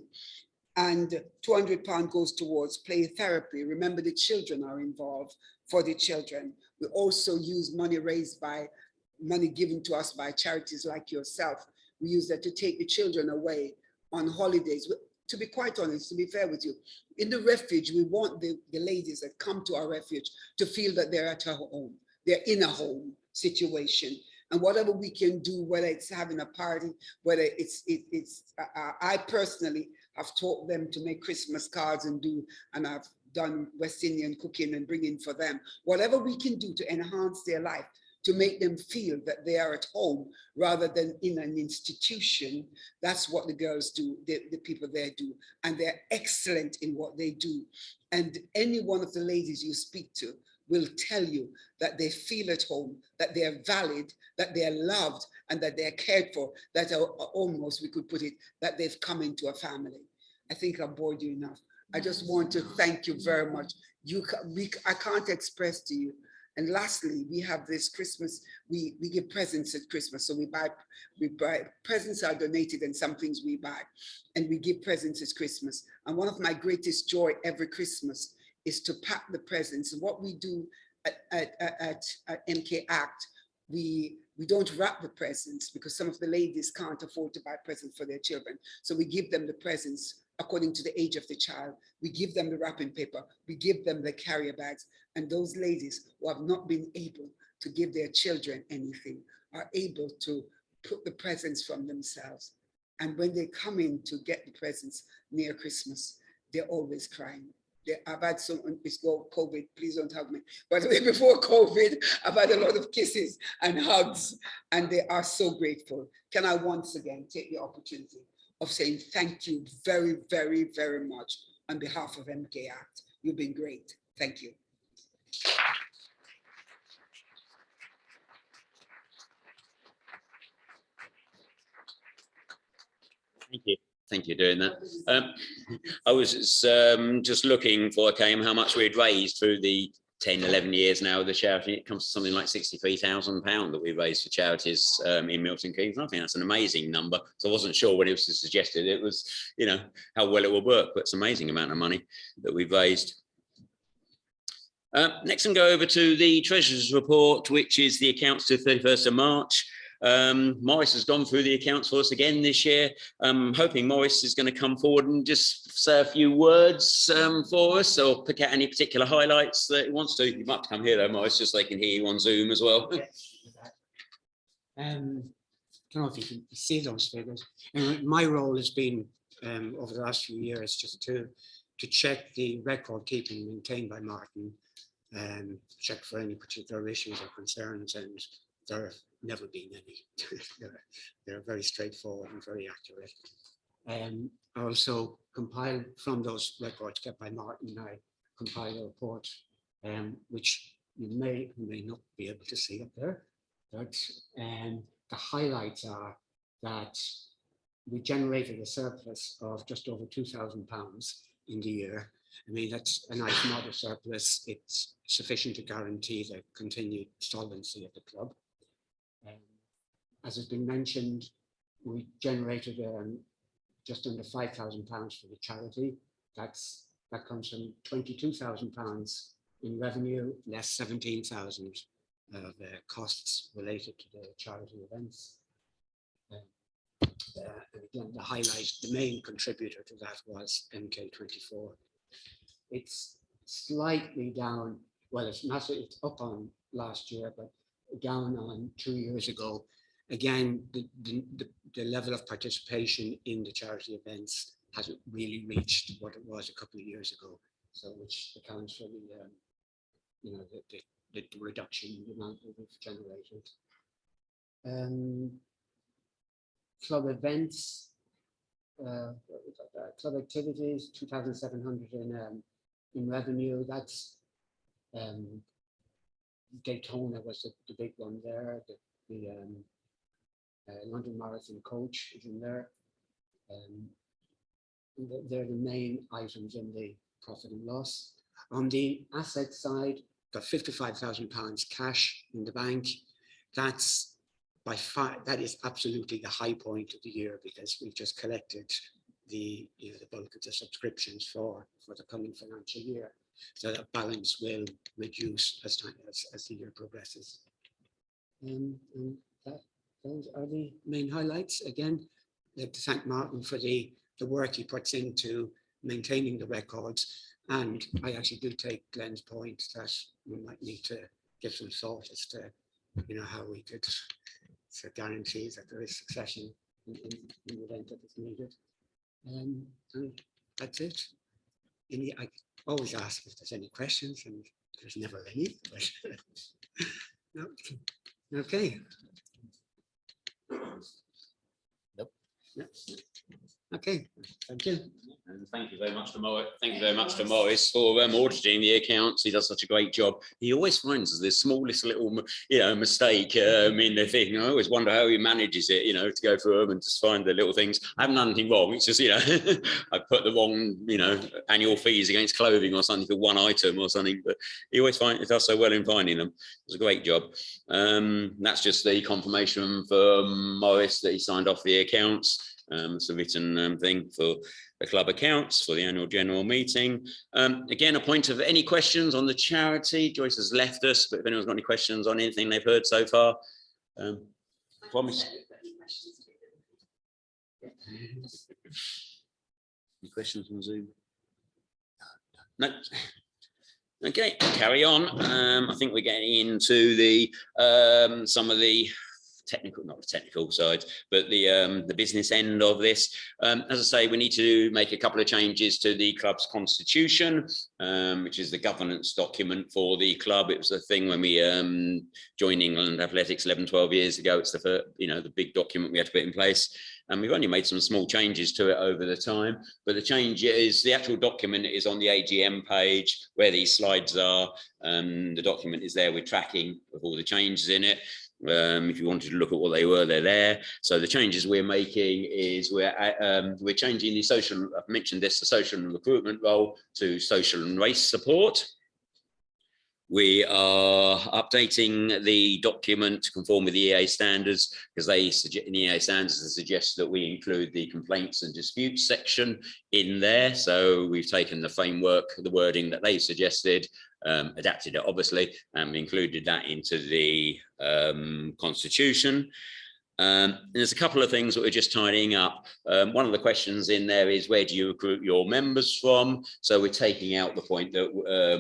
And £200 goes towards play therapy. Remember, the children are involved for the children. We also use money raised by money given to us by charities like yourself. We use that to take the children away on holidays. To be quite honest, to be fair with you, in the refuge, we want the ladies that come to our refuge to feel that they're at a home. They're in a home situation. And whatever we can do, whether it's having a party, whether I personally have taught them to make Christmas cards and I've done West Indian cooking and bringing for them. Whatever we can do to enhance their life, to make them feel that they are at home rather than in an institution, that's what the girls do, the people there do. And they're excellent in what they do. And any one of the ladies you speak to will tell you that they feel at home, that they are valid, that they are loved, and that they are cared for, that are almost, we could put it, that they've come into a family. I think I've bored you enough. I just want to thank you very much. I can't express to you. And lastly, we have this Christmas, we give presents at Christmas. So we buy presents are donated and some things we buy, and we give presents at Christmas. And one of my greatest joy every Christmas is to pack the presents. And what we do at MK Act, we don't wrap the presents because some of the ladies can't afford to buy presents for their children. So we give them the presents according to the age of the child. We give them the wrapping paper. We give them the carrier bags. And those ladies who have not been able to give their children anything are able to put the presents from themselves. And when they come in to get the presents near Christmas, they're always crying. I've had some, it's called COVID, please don't hug me. But before COVID, I've had a lot of kisses and hugs, and they are so grateful. Can I once again take the opportunity of saying thank you very, very, very much on behalf of MK Act. You've been great. Thank you. Thank you. Thank you for doing that. I was just looking for how much we'd raised through the 10, 11 years now of the charity. It comes to something like £63,000 that we raised for charities in Milton Keynes. I think that's an amazing number. So I wasn't sure when it was suggested. It was, how well it will work, but it's an amazing amount of money that we've raised. Next, I'm going to go over to the Treasurer's report, which is the accounts to 31st of March. Morris has gone through the accounts for us again this year. I'm hoping Morris is going to come forward and just say a few words for us, or pick out any particular highlights that he wants to. You might have to come here though, Morris, just so they can hear you on Zoom as well. I don't know if you can see those figures. And my role has been over the last few years just to check the record keeping maintained by Martin, and check for any particular issues or concerns, and there have never been any. They're very straightforward and very accurate. I also compile from those records kept by Martin. I compile a report, which you may not be able to see up there, but the highlights are that we generated a surplus of just over £2,000 in the year. I mean, that's a nice modest surplus. It's sufficient to guarantee the continued solvency of the club. As has been mentioned, we generated just under £5,000 for the charity. That comes from £22,000 in revenue, less 17,000 of costs related to the charity events. And again, the main contributor to that was MK24. It's slightly down, well, it's up on last year, but down on 2 years ago. Again, the level of participation in the charity events hasn't really reached what it was a couple of years ago, so which accounts for the reduction in the amount that we've generated. Club events, club activities, 2,700 in revenue. That's Daytona was the big one there. The London Marathon coach is in there. They're the main items in the profit and loss. On the asset side, got £55,000 cash in the bank. That's by far, that is absolutely the high point of the year, because we've just collected the bulk of the subscriptions for the coming financial year. So that balance will reduce as the year progresses. And those are the main highlights. Again, I'd like to thank Martin for the work he puts into maintaining the records. And I actually do take Glenn's point that we might need to give some thought as to how we could guarantee that there is succession in the event that is needed. And that's it. I always ask if there's any questions, and there's never any. But no. Okay. Nope. Yep. Okay. Thank you. And thank you very much to Morris. Thank you very much to Morris for auditing the accounts. He does such a great job. He always finds the smallest little, mistake in the thing. I always wonder how he manages it, to go through them and just find the little things. I haven't done anything wrong. It's just, I put the wrong, annual fees against clothing or something for one item or something. But he always does so well in finding them. It's a great job. That's just the confirmation for Morris that he signed off the accounts. It's a written thing for the club accounts for the annual general meeting. Again, a point of any questions on the charity. Joyce has left us, but if anyone's got any questions on anything they've heard so far, promise. Any questions on Zoom? No. Okay, carry on. I think we're getting into the some of the technical, not the technical side, but the business end of this. As I say, we need to make a couple of changes to the club's constitution, which is the governance document for the club. It was a thing when we joined England Athletics 11-12 years ago. It's the first, the big document we had to put in place. And we've only made some small changes to it over the time, but the change is the actual document is on the AGM page where these slides are. The document is there with tracking of all the changes in it. If you wanted to look at what they were, they're there. So the changes we're making is we're changing the social, I've mentioned this, the social and recruitment role to social and race support. We are updating the document to conform with the EA standards, because they suggest in the EA standards they suggest that we include the complaints and disputes section in there. So we've taken the framework, the wording that they suggested, adapted it obviously, and included that into the constitution. There's a couple of things that we're just tidying up. One of the questions in there is, where do you recruit your members from? So we're taking out the point that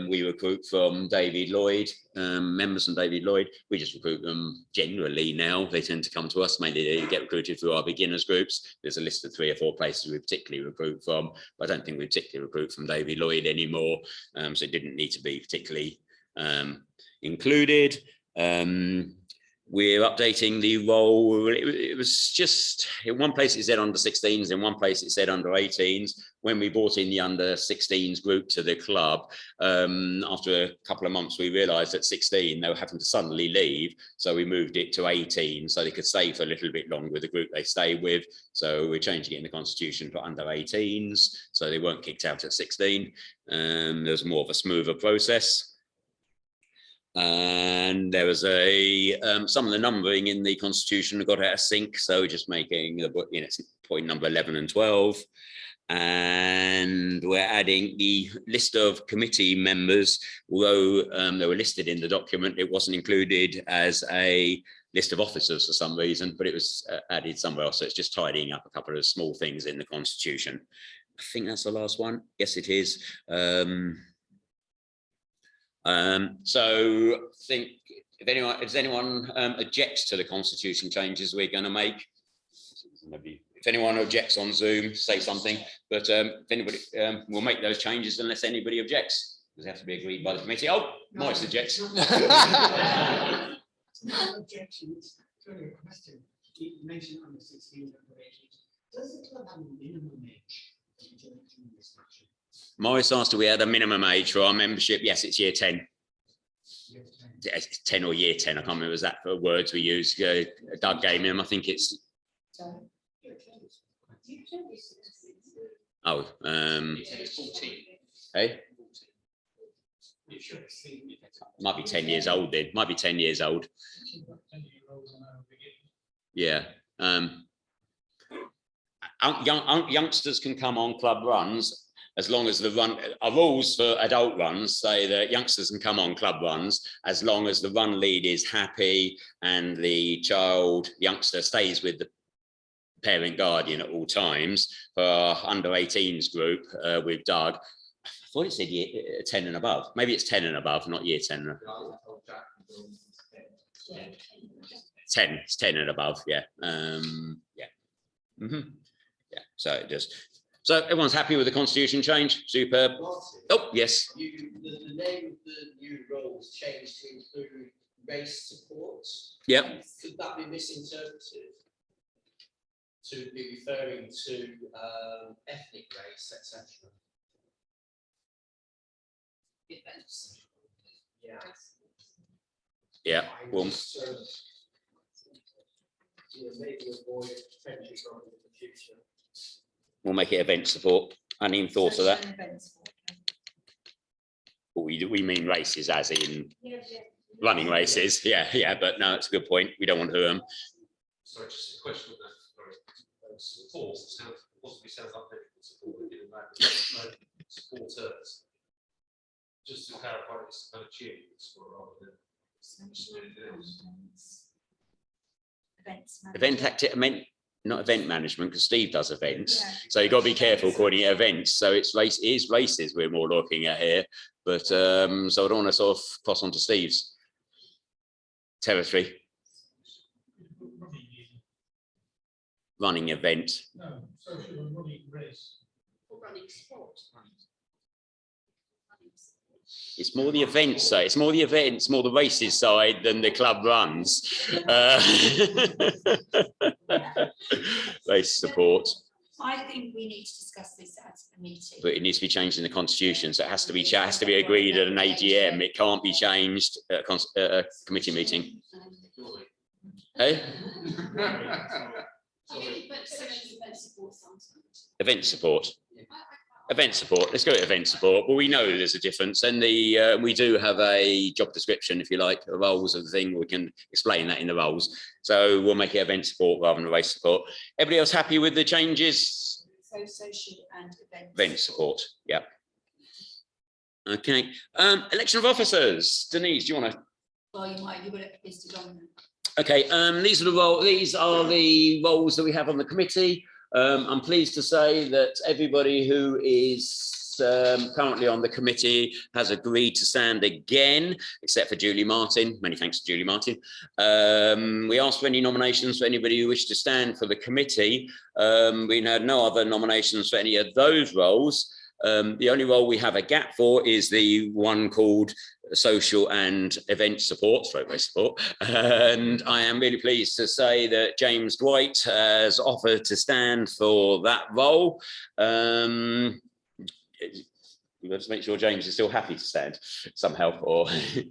we recruit from David Lloyd, members from David Lloyd. We just recruit them generally now. They tend to come to us. Mainly they get recruited through our beginners groups. There's a list of 3 or 4 places we particularly recruit from, but I don't think we particularly recruit from David Lloyd anymore. So it didn't need to be particularly included. We're updating the role. It was just, in one place it said under 16s, in one place it said under 18s. When we brought in the under 16s group to the club, after a couple of months, we realized at 16 they were having to suddenly leave. So we moved it to 18 so they could stay for a little bit longer with the group they stay with. So we're changing it in the constitution for under 18s, so they weren't kicked out at 16. There's more of a smoother process. And there was some of the numbering in the constitution got out of sync, so we're just making the book, it's point number 11 and 12, and we're adding the list of committee members. Although they were listed in the document, it wasn't included as a list of officers for some reason, but it was added somewhere else. So it's just tidying up a couple of small things in the constitution. I think that's the last one. Yes, it is. So I think if anyone objects to the constitution changes we're going to make, maybe if anyone objects on Zoom, say something. But if anybody, we'll make those changes unless anybody objects. Does it have to be agreed by the committee? Oh, Morris objects. No objections. Only a question. You mentioned under 16 and under 18. Does the club have a minimum age? Morris asked if we had a minimum age for our membership. Yes, it's year 10. It's 10 or year 10. I can't remember that for words we use. Doug gave him, I think it's. Oh, 14. Hey? Might be 10 years old then. Might be 10 years old. Yeah. Youngsters can come on club runs as long as our rules for adult runs say that youngsters can come on club runs as long as the run lead is happy and the youngster stays with the parent guardian at all times. For our under 18s group with Doug, I thought it said year 10 and above. Maybe it's 10 and above, not year 10. 10, it's 10 and above, yeah. Yeah. Yeah, so it does. So everyone's happy with the constitution change? Superb. Martin, Oh, yes. the name of the new roles changed to include race support. Yep. Could that be misinterpreted to be referring to ethnic race, etc.? Events. Yeah. Yeah. Well, maybe avoid potentially wrong in the future. we'll make it event support. I hadn't even thought of that. We mean races as in running races. Yeah, yeah, but no, it's a good point. We don't want to Sorry, just a question on that. Support possibly sounds like medical support, given that supporters. Just to clarify, it's kind of cheerleaders rather than anything else. event activity. Not event management, because Steve does events, so you've got to be careful calling it events. So it's races we're more looking at here, but so I don't want to sort of cross onto Steve's territory. Running event. No, social and running race. Or running sport. It's more the events side. It's more the events, more the races side than the club runs. Race support. I think we need to discuss this at a meeting. But it needs to be changed in the constitution, so it has to be agreed at an AGM. It can't be changed at a committee meeting. Hey? Event support. Event support. Let's go with event support. Well, we know there's a difference, and we do have a job description, if you like, the roles of the thing. We can explain that in the roles. So we'll make it event support rather than race support. Everybody else happy with the changes? So social and Event support. Yeah. Okay. Election of officers. Denise, do you want to? Well, you've got it listed on Okay, these are the roles that we have on the committee. I'm pleased to say that everybody who is currently on the committee has agreed to stand again, except for Julie Martin. Many thanks to Julie Martin. We asked for any nominations for anybody who wished to stand for the committee. We had no other nominations for any of those roles. The only role we have a gap for is the one called social and event support, Redway support. And I am really pleased to say that James Dwight has offered to stand for that role. Let's make sure James is still happy to stand somehow, or I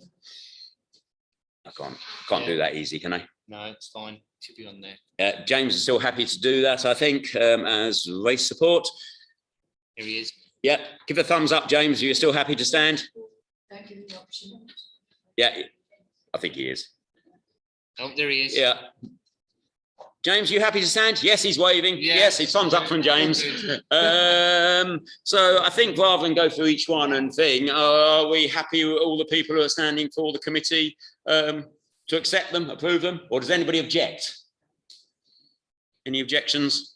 can't do that easy, can I? No, it's fine. Should be on there. James is still happy to do that, I think, as race support. Here he is. Yeah, give a thumbs up, James. You're still happy to stand? Thank you for the opportunity. Yeah, I think he is. Oh, there he is. Yeah. James, you happy to stand? Yes, he's waving. Yeah. Yes, it's thumbs up from James. So I think rather than go through each one and thing, are we happy with all the people who are standing for the committee to accept them, approve them, or does anybody object? Any objections?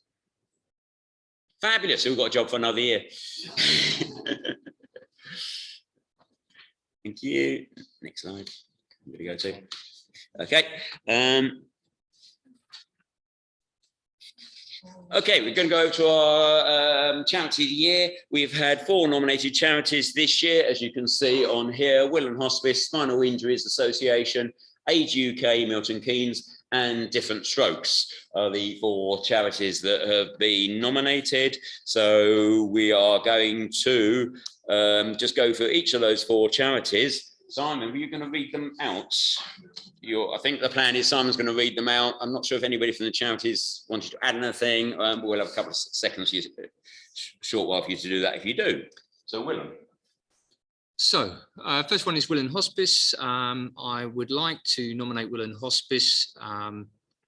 Fabulous. We've got a job for another year. Thank you. Next slide. Where do we go to? Okay. Okay, we're going to go over to our charity of the year. We've had 4 nominated charities this year, as you can see on here: Will and Hospice, Spinal Injuries Association, Age UK, Milton Keynes, and Different Strokes are the 4 charities that have been nominated. So we are going to just go through each of those 4 charities. Simon, were you going to read them out? I think the plan is Simon's going to read them out. I'm not sure if anybody from the charities wanted to add anything. We'll have a couple of seconds, short while for you to do that if you do. So Willem. So, first one is Will and Hospice. I would like to nominate Will and Hospice,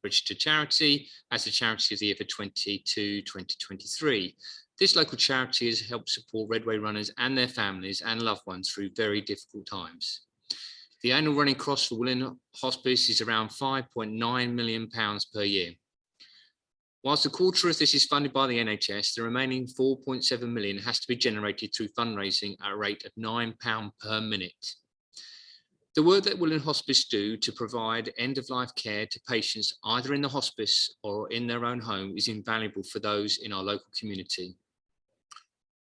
registered charity, as the charity of the year for 2022-2023. This local charity has helped support Redway runners and their families and loved ones through very difficult times. The annual running cost for Will and Hospice is around £5.9 million per year. Whilst a quarter of this is funded by the NHS, the remaining 4.7 million has to be generated through fundraising at a rate of £9 per minute. The work that Will and Hospice do to provide end-of-life care to patients either in the hospice or in their own home is invaluable for those in our local community.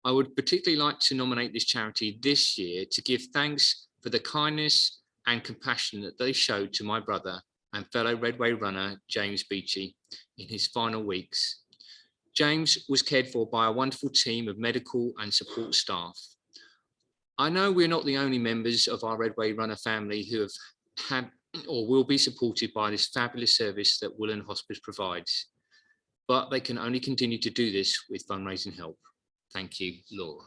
I would particularly like to nominate this charity this year to give thanks for the kindness and compassion that they showed to my brother and fellow Redway runner, James Beachy, in his final weeks. James was cared for by a wonderful team of medical and support staff. I know we're not the only members of our Redway runner family who have had or will be supported by this fabulous service that Will and Hospice provides, but they can only continue to do this with fundraising help. Thank you, Laura.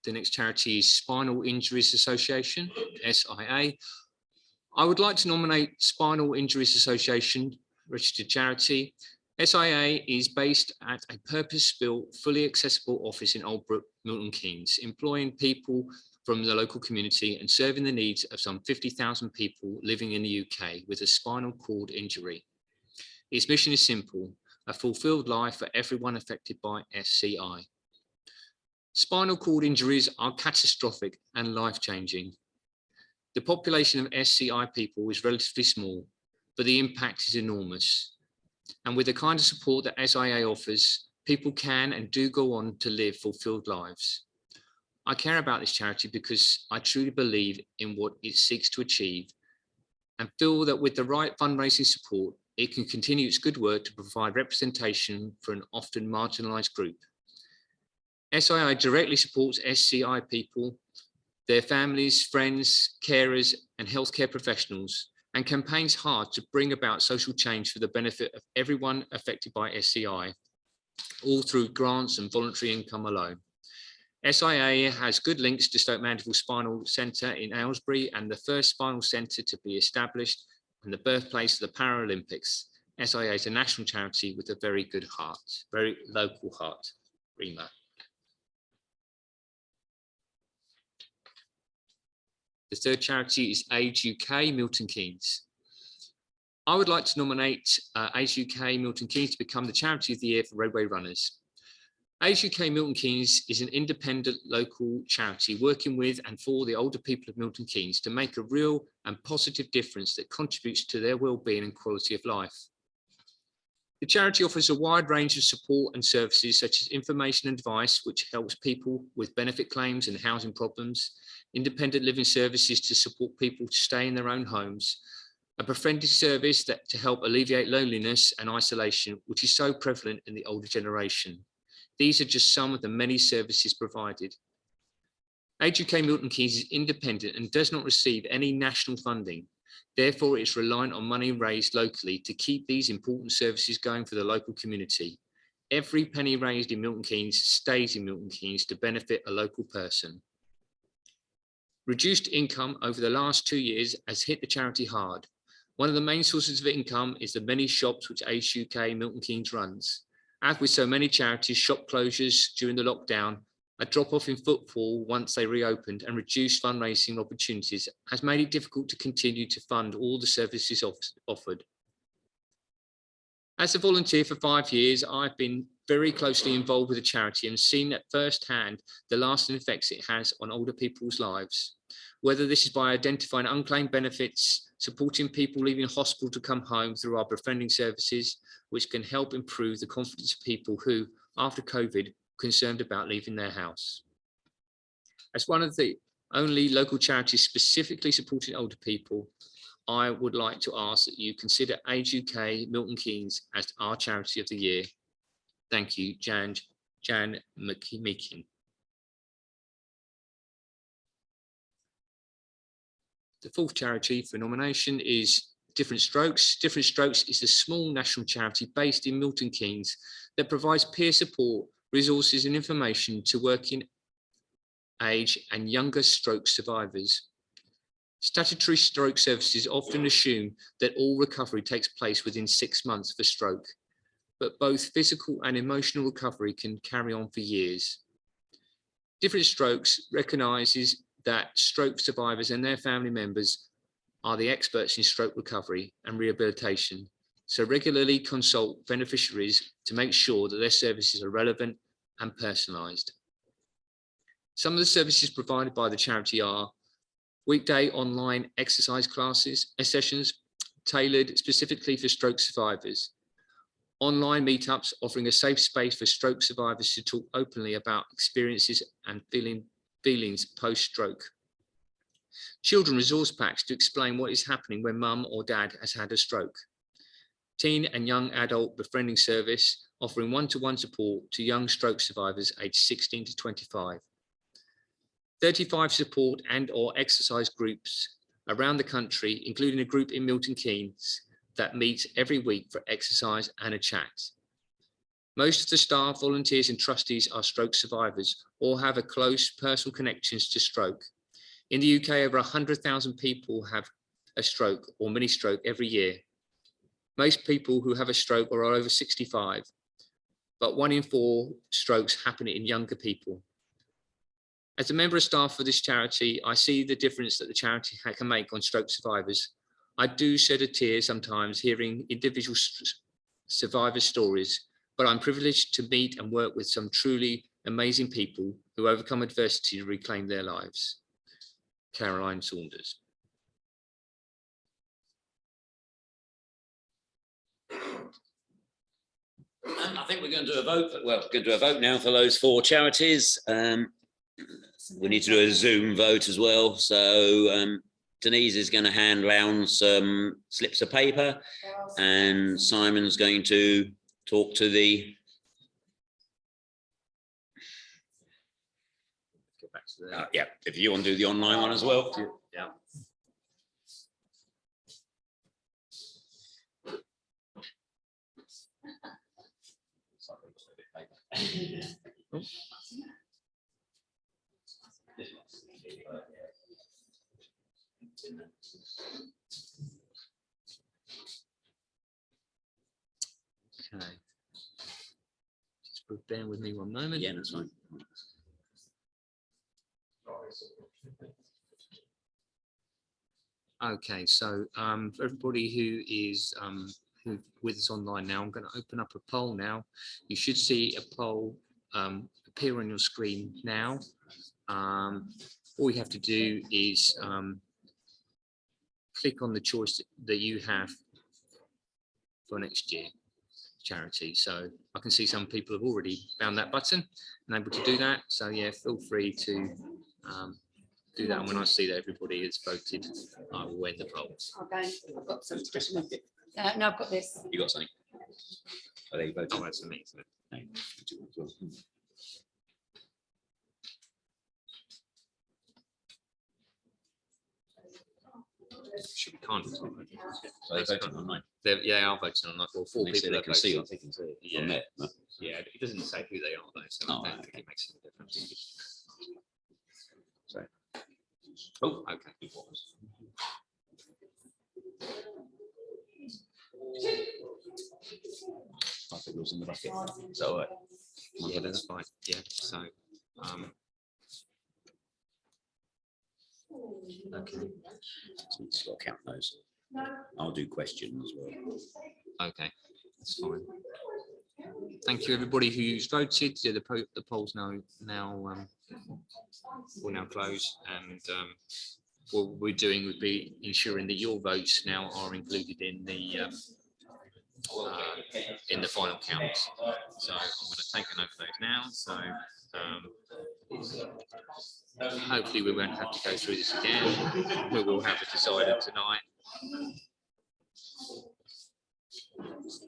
The next charity is Spinal Injuries Association, SIA. I would like to nominate Spinal Injuries Association, registered charity. SIA is based at a purpose-built, fully accessible office in Oldbrook, Milton Keynes, employing people from the local community and serving the needs of some 50,000 people living in the UK with a spinal cord injury. Its mission is simple: a fulfilled life for everyone affected by SCI. Spinal cord injuries are catastrophic and life-changing. The population of SCI people is relatively small, but the impact is enormous. And with the kind of support that SIA offers, people can and do go on to live fulfilled lives. I care about this charity because I truly believe in what it seeks to achieve and feel that with the right fundraising support, it can continue its good work to provide representation for an often marginalised group. SII directly supports SCI people, their families, friends, carers, and healthcare professionals, and campaigns hard to bring about social change for the benefit of everyone affected by SCI, all through grants and voluntary income alone. SIA has good links to Stoke Mandeville Spinal Centre in Aylesbury and the first spinal centre to be established and the birthplace of the Paralympics. SIA is a national charity with a very good heart, very local heart. Rima. The third charity is Age UK Milton Keynes. I would like to nominate Age UK Milton Keynes to become the Charity of the Year for Redway Runners. Age UK Milton Keynes is an independent local charity working with and for the older people of Milton Keynes to make a real and positive difference that contributes to their well-being and quality of life. The charity offers a wide range of support and services such as information and advice, which helps people with benefit claims and housing problems, independent living services to support people to stay in their own homes, a befriending service to help alleviate loneliness and isolation, which is so prevalent in the older generation. These are just some of the many services provided. Age UK Milton Keynes is independent and does not receive any national funding. Therefore, it's reliant on money raised locally to keep these important services going for the local community. Every penny raised in Milton Keynes stays in Milton Keynes to benefit a local person. Reduced income over the last 2 years has hit the charity hard. One of the main sources of income is the many shops which Age UK Milton Keynes runs. As with so many charities, shop closures during the lockdown, a drop-off in footfall once they reopened, and reduced fundraising opportunities has made it difficult to continue to fund all the services offered. As a volunteer for 5 years, I've been very closely involved with the charity and seen at first hand the lasting effects it has on older people's lives. Whether this is by identifying unclaimed benefits, supporting people leaving hospital to come home through our befriending services, which can help improve the confidence of people who, after COVID, are concerned about leaving their house. As one of the only local charities specifically supporting older people, I would like to ask that you consider Age UK Milton Keynes as our Charity of the Year. Thank you, Jan Meakin. The fourth charity for nomination is Different Strokes. Different Strokes is a small national charity based in Milton Keynes that provides peer support, resources and information to working age and younger stroke survivors. Statutory stroke services often assume that all recovery takes place within 6 months of a stroke, but both physical and emotional recovery can carry on for years. Different Strokes recognises that stroke survivors and their family members are the experts in stroke recovery and rehabilitation, so regularly consult beneficiaries to make sure that their services are relevant and personalised. Some of the services provided by the charity are weekday online exercise classes, sessions tailored specifically for stroke survivors, online meetups offering a safe space for stroke survivors to talk openly about experiences and feelings post-stroke. Children resource packs to explain what is happening when mum or dad has had a stroke. Teen and young adult befriending service offering one-to-one support to young stroke survivors aged 16 to 25. 35 support and/or exercise groups around the country, including a group in Milton Keynes that meets every week for exercise and a chat. Most of the staff, volunteers and trustees are stroke survivors or have a close personal connections to stroke. In the UK, over 100,000 people have a stroke or mini stroke every year. Most people who have a stroke are over 65, but 1 in 4 strokes happen in younger people. As a member of staff for this charity, I see the difference that the charity can make on stroke survivors. I do shed a tear sometimes hearing individual survivor stories, but I'm privileged to meet and work with some truly amazing people who overcome adversity to reclaim their lives. Caroline Saunders. I think we're going to do a vote. Well, we're going to do a vote now for those 4 charities. We need to do a Zoom vote as well. So Denise is going to hand round some slips of paper, and Simon's going to talk to the. Get back to the Yeah, if you want to do the online one as well. yeah. Okay. Just bear with me 1 moment. Yeah, that's fine. Okay, so for everybody who is with us online now, I'm going to open up a poll now. You should see a poll appear on your screen now. All you have to do is click on the choice that you have for next year charity. So I can see some people have already found that button and able to do that. So yeah, feel free to do that. And when I see that everybody has voted, I will end the poll. Okay, I've got some. No, I've got this. You got something? Oh, there you go. Oh, that's amazing. Should be kind of. So they voted online. Yeah, I'll vote on that. Well, 4 They say people they have can see voted. what they can see. Yeah. On there, no? Yeah, it doesn't say who they are though, so Oh, I don't think okay. it makes any difference. So, Oh, okay. I think it was in the bucket. So, Yeah, that's fine. Yeah, so okay, so it's got to count those. I'll do questions as well. okay, that's fine. Thank you, everybody who's voted. Yeah, the polls now will now close, and what we're doing would be ensuring that your votes now are included in the final count. So I'm going to take a note of those now. So hopefully we won't have to go through this again. We will have a decider tonight.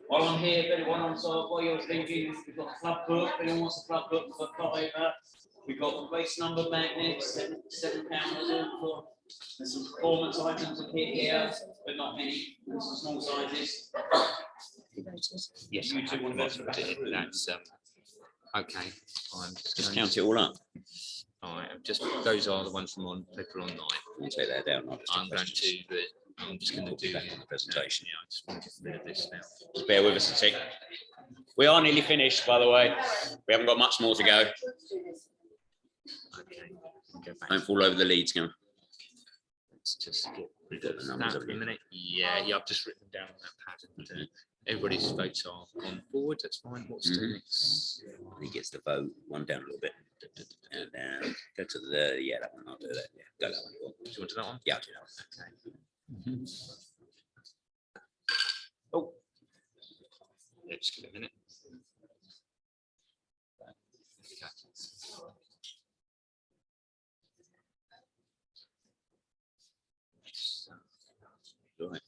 While I'm here, if anyone wants to, while you're thinking, we've got a club book, if anyone wants a club book for fiver, we've got race number magnets, £7 for there's some performance items in here, but not many, there's some small sizes. Yes, You two want to vote for that? That's okay. I'm Just count it all up. All right, those are the ones from people online. I'll take that down. I'm just going to do back on the presentation. Yeah, I just want to clear this now. Just bear with us a tick. We are nearly finished, by the way. We haven't got much more to go. Okay, go back. Don't fall over the leads now. Let's just get rid Got of the numbers that for over a here. minute. Yeah, I've just written them down on that pad. And, everybody's votes are gone forward. That's fine. What's the next? He gets the vote. One down a little bit. And down. Go to the, yeah, that one. I'll do that. Yeah, go that one. Do you want to do that one? Yeah, I'll do that one. Okay. Oh, Yeah, just give it a minute. all right.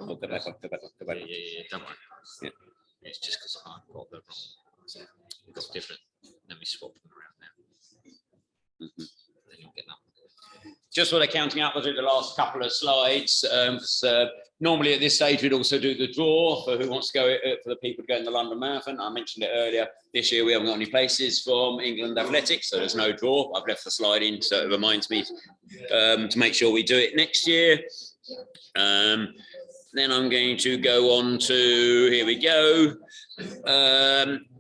Oh, go back up, go back up, go back up. Yeah, don't worry. Yeah. It's just because I've got the wrong. We've got different. Let me swap them around now. Then you'll get that. Just for the counting up, I'll do the last couple of slides. Normally at this stage, we'd also do the draw for who wants to go, for the people to go in the London Marathon. I mentioned it earlier. This year, we haven't got any places from England Athletics, so there's no draw. I've left the slide in, so it reminds me to make sure we do it next year. Then I'm going to go on to, here we go.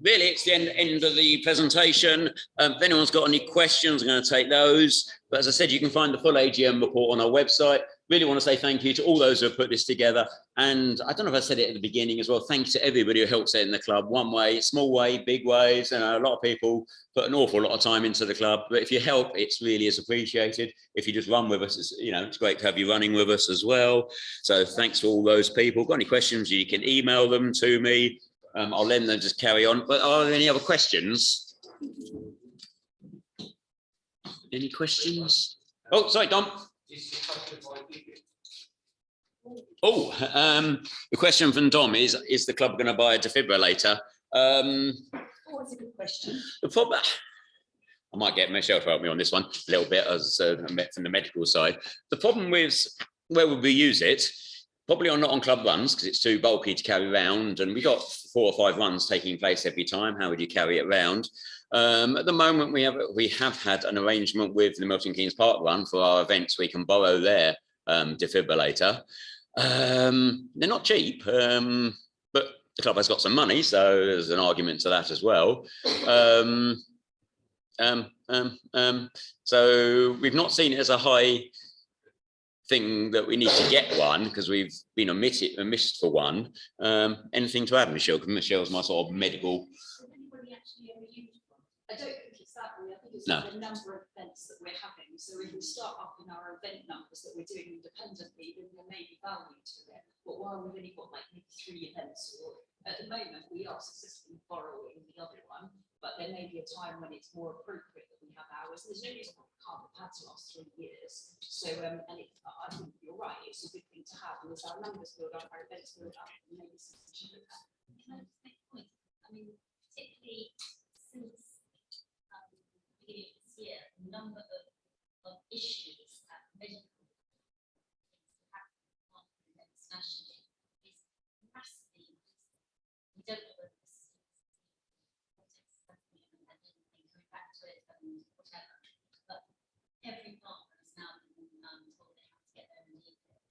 Really, it's the end of the presentation. If anyone's got any questions, I'm going to take those. But as I said, you can find the full AGM report on our website. Really want to say thank you to all those who have put this together. And I don't know if I said it at the beginning as well. Thanks to everybody who helps out in the club. One way, small way, big ways. And a lot of people put an awful lot of time into the club. But if you help, it's really is appreciated. If you just run with us, it's great to have you running with us as well. So thanks to all those people. Got any questions, you can email them to me. I'll let them just carry on. But are there any other questions? Any questions? Oh, sorry, Dom. Oh, the question from Dom is the club going to buy a defibrillator? Oh, that's a good question. The problem, I might get Michelle to help me on this one a little bit as from the medical side. The problem with where would we use it? Probably not on club runs because it's too bulky to carry around, and we got 4 or 5 runs taking place every time. How would you carry it around? At the moment, we have had an arrangement with the Milton Keynes Park Run for our events. We can borrow their defibrillator. They're not cheap, but the club has got some money, so there's an argument to that as well. So we've not seen it as a high thing that we need to get one because we've been missed for one. Anything to add, Michelle? Because Michelle's my sort of medical. Has anybody actually ever used one? I don't think it's that way. I think it's No. like the number of events that we're having. So if we start up in our event numbers that we're doing independently, then there may be value to it. But while we've only got like maybe 3 events, or at the moment we are successfully borrowing the other one, but there may be a time when it's more appropriate that we have ours. There's no reason why we can't have had to last 3 years. So and I think you're right, it's a good thing to have. And as our numbers build up, our events build up, and maybe something to look at. Can I just make a point? I mean, particularly since the beginning of this year, the number of issues at medical nationally is massively increasing. We don't know whether this is going back to it and whatever, but every partner is now being told they have to get their own DFIB.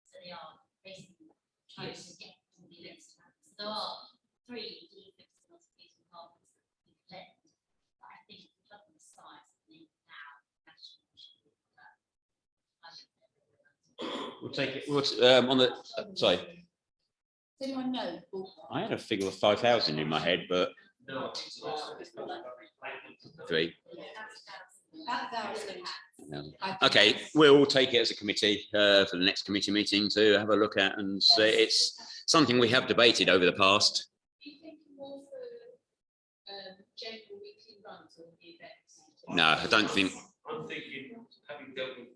So they are basically trying to get all the events. There are 3 DFIBs for multiple partners that we collect, but I think because of the size of the now national should be We'll take it. On the sorry, Does anyone know? I had a figure of 5,000 in my head, but No. 3. About 1,000. No. I think Okay, that's- we'll take it as a committee for the next committee meeting to have a look at, and it's something we have debated over the past. Do you think more for general weekly runs or the events? No, I don't think. I'm thinking, having dealt with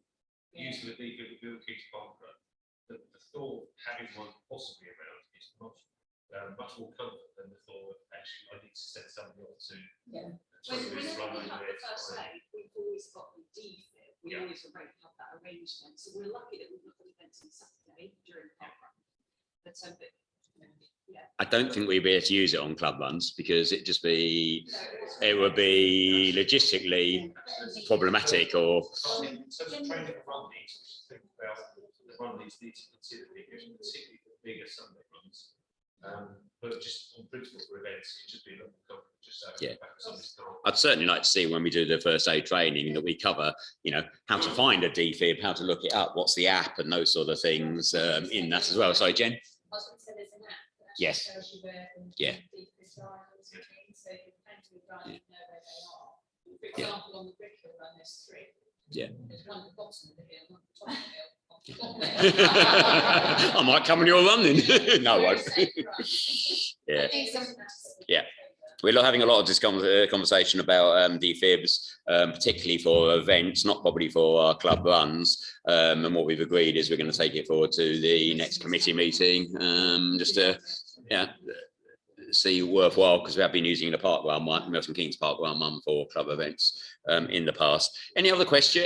using the DFIB with Bill Keats Park, the thought of having one possibly around is much more comfort than the thought of actually I need to set somebody off to. Yeah. try to Whenever run we have over the it. first aid, we've always got the DFIB, we Yeah. always have that arrangement, so we're lucky that we've got the events on Saturday during park run. But yeah. I don't think we'd be able to use it on club runs because it just be No, it would be logistically problematic. Or I think in terms of training for run needs, we should think about the run needs need to consider bigger, particularly for bigger Sunday runs. But just on principle for events, it should be a little comfortable. Just so Yeah. somebody's not. I'd certainly like to see when we do the first aid training that we cover, how to find a DFIB, how to look it up, what's the app, and those sort of things in that as well. Sorry, Jen. I was going to say there's an app that actually Yes. tells you where the Yeah. DFIBs are and things, so if you're planning to run, Yeah. you know where they are. For Yeah. example, on the Brick Hill run, there's 3. Yeah. There's one at the bottom of the hill, one at the top of the hill. one at the top of the hill. I might come on your run then. No, I won't. Very safe run. Yeah. I think something to- Yeah. We're having a lot of this conversation about DFIBs, particularly for events, not probably for our club runs. And what we've agreed is we're going to take it forward to the next committee meeting, just to see worthwhile, because we have been using the Park Run one, Milton Keynes Park Run one for club events in the past. Any other questions?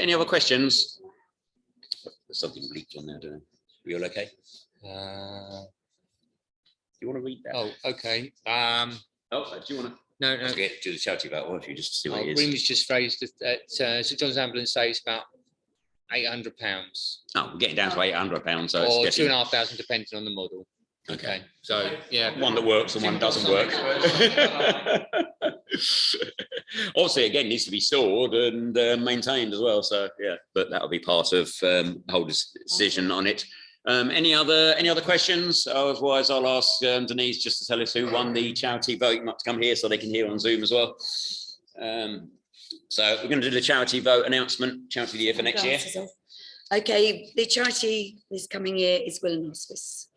There's something bleeped on there, don't I? We all okay? You want to read that? Oh, okay. Oh, do you want to? No, Let's get to the charity vote, or if you just see what it is. Green was just phrased that St John's Ambulance say it's about £800 Oh, we're getting down to £800, so or it's getting 2,500 depending on the model. Okay, so yeah, one that works and one doesn't work. Obviously, again, needs to be stored and maintained as well. So yeah, but that'll be part of the whole decision on it. Any other questions? Otherwise, I'll ask Denise just to tell us who won the charity vote. You might come here so they can hear on Zoom as well. So we're going to do the charity vote announcement, charity of the year for next year. Glasses off. Okay, the charity this coming year is Will and Hospice.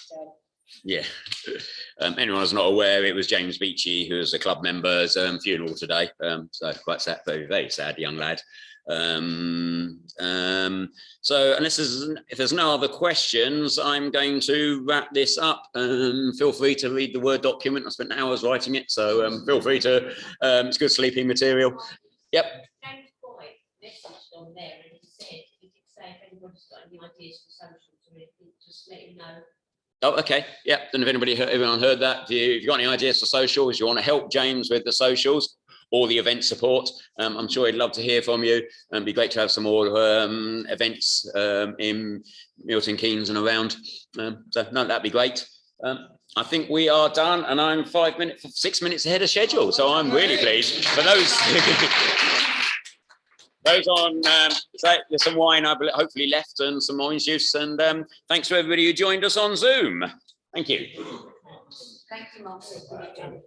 So, Yeah. Anyone who's not aware, it was James Beachy, who was a club member's funeral today. So quite sad, very, very sad young lad. So if there's no other questions, I'm going to wrap this up. Feel free to read the Word document. I spent hours writing it, so feel free to, it's good sleeping material. Yep. James Boyd messaged on there and he did say if anybody's got any ideas for socials or anything, just let him know. Oh, okay. Yeah. Then if everyone heard that, if you've got any ideas for socials, you want to help James with the socials or the event support, I'm sure he'd love to hear from you. It'd be great to have some more events in Milton Keynes and around. So no, that'd be great. I think we are done, and I'm 6 minutes ahead of schedule, so I'm really pleased. For those those on, there's some wine, I believe, hopefully left, and some orange juice, and thanks to everybody who joined us on Zoom. Thank you. Thank you, Martin.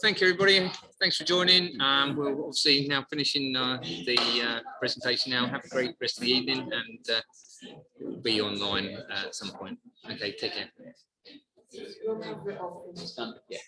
Thank you, everybody. Thanks for joining. We'll obviously now finishing the presentation now. Have a great rest of the evening, and we'll be online at some point. Okay, take care. It's done. Yeah.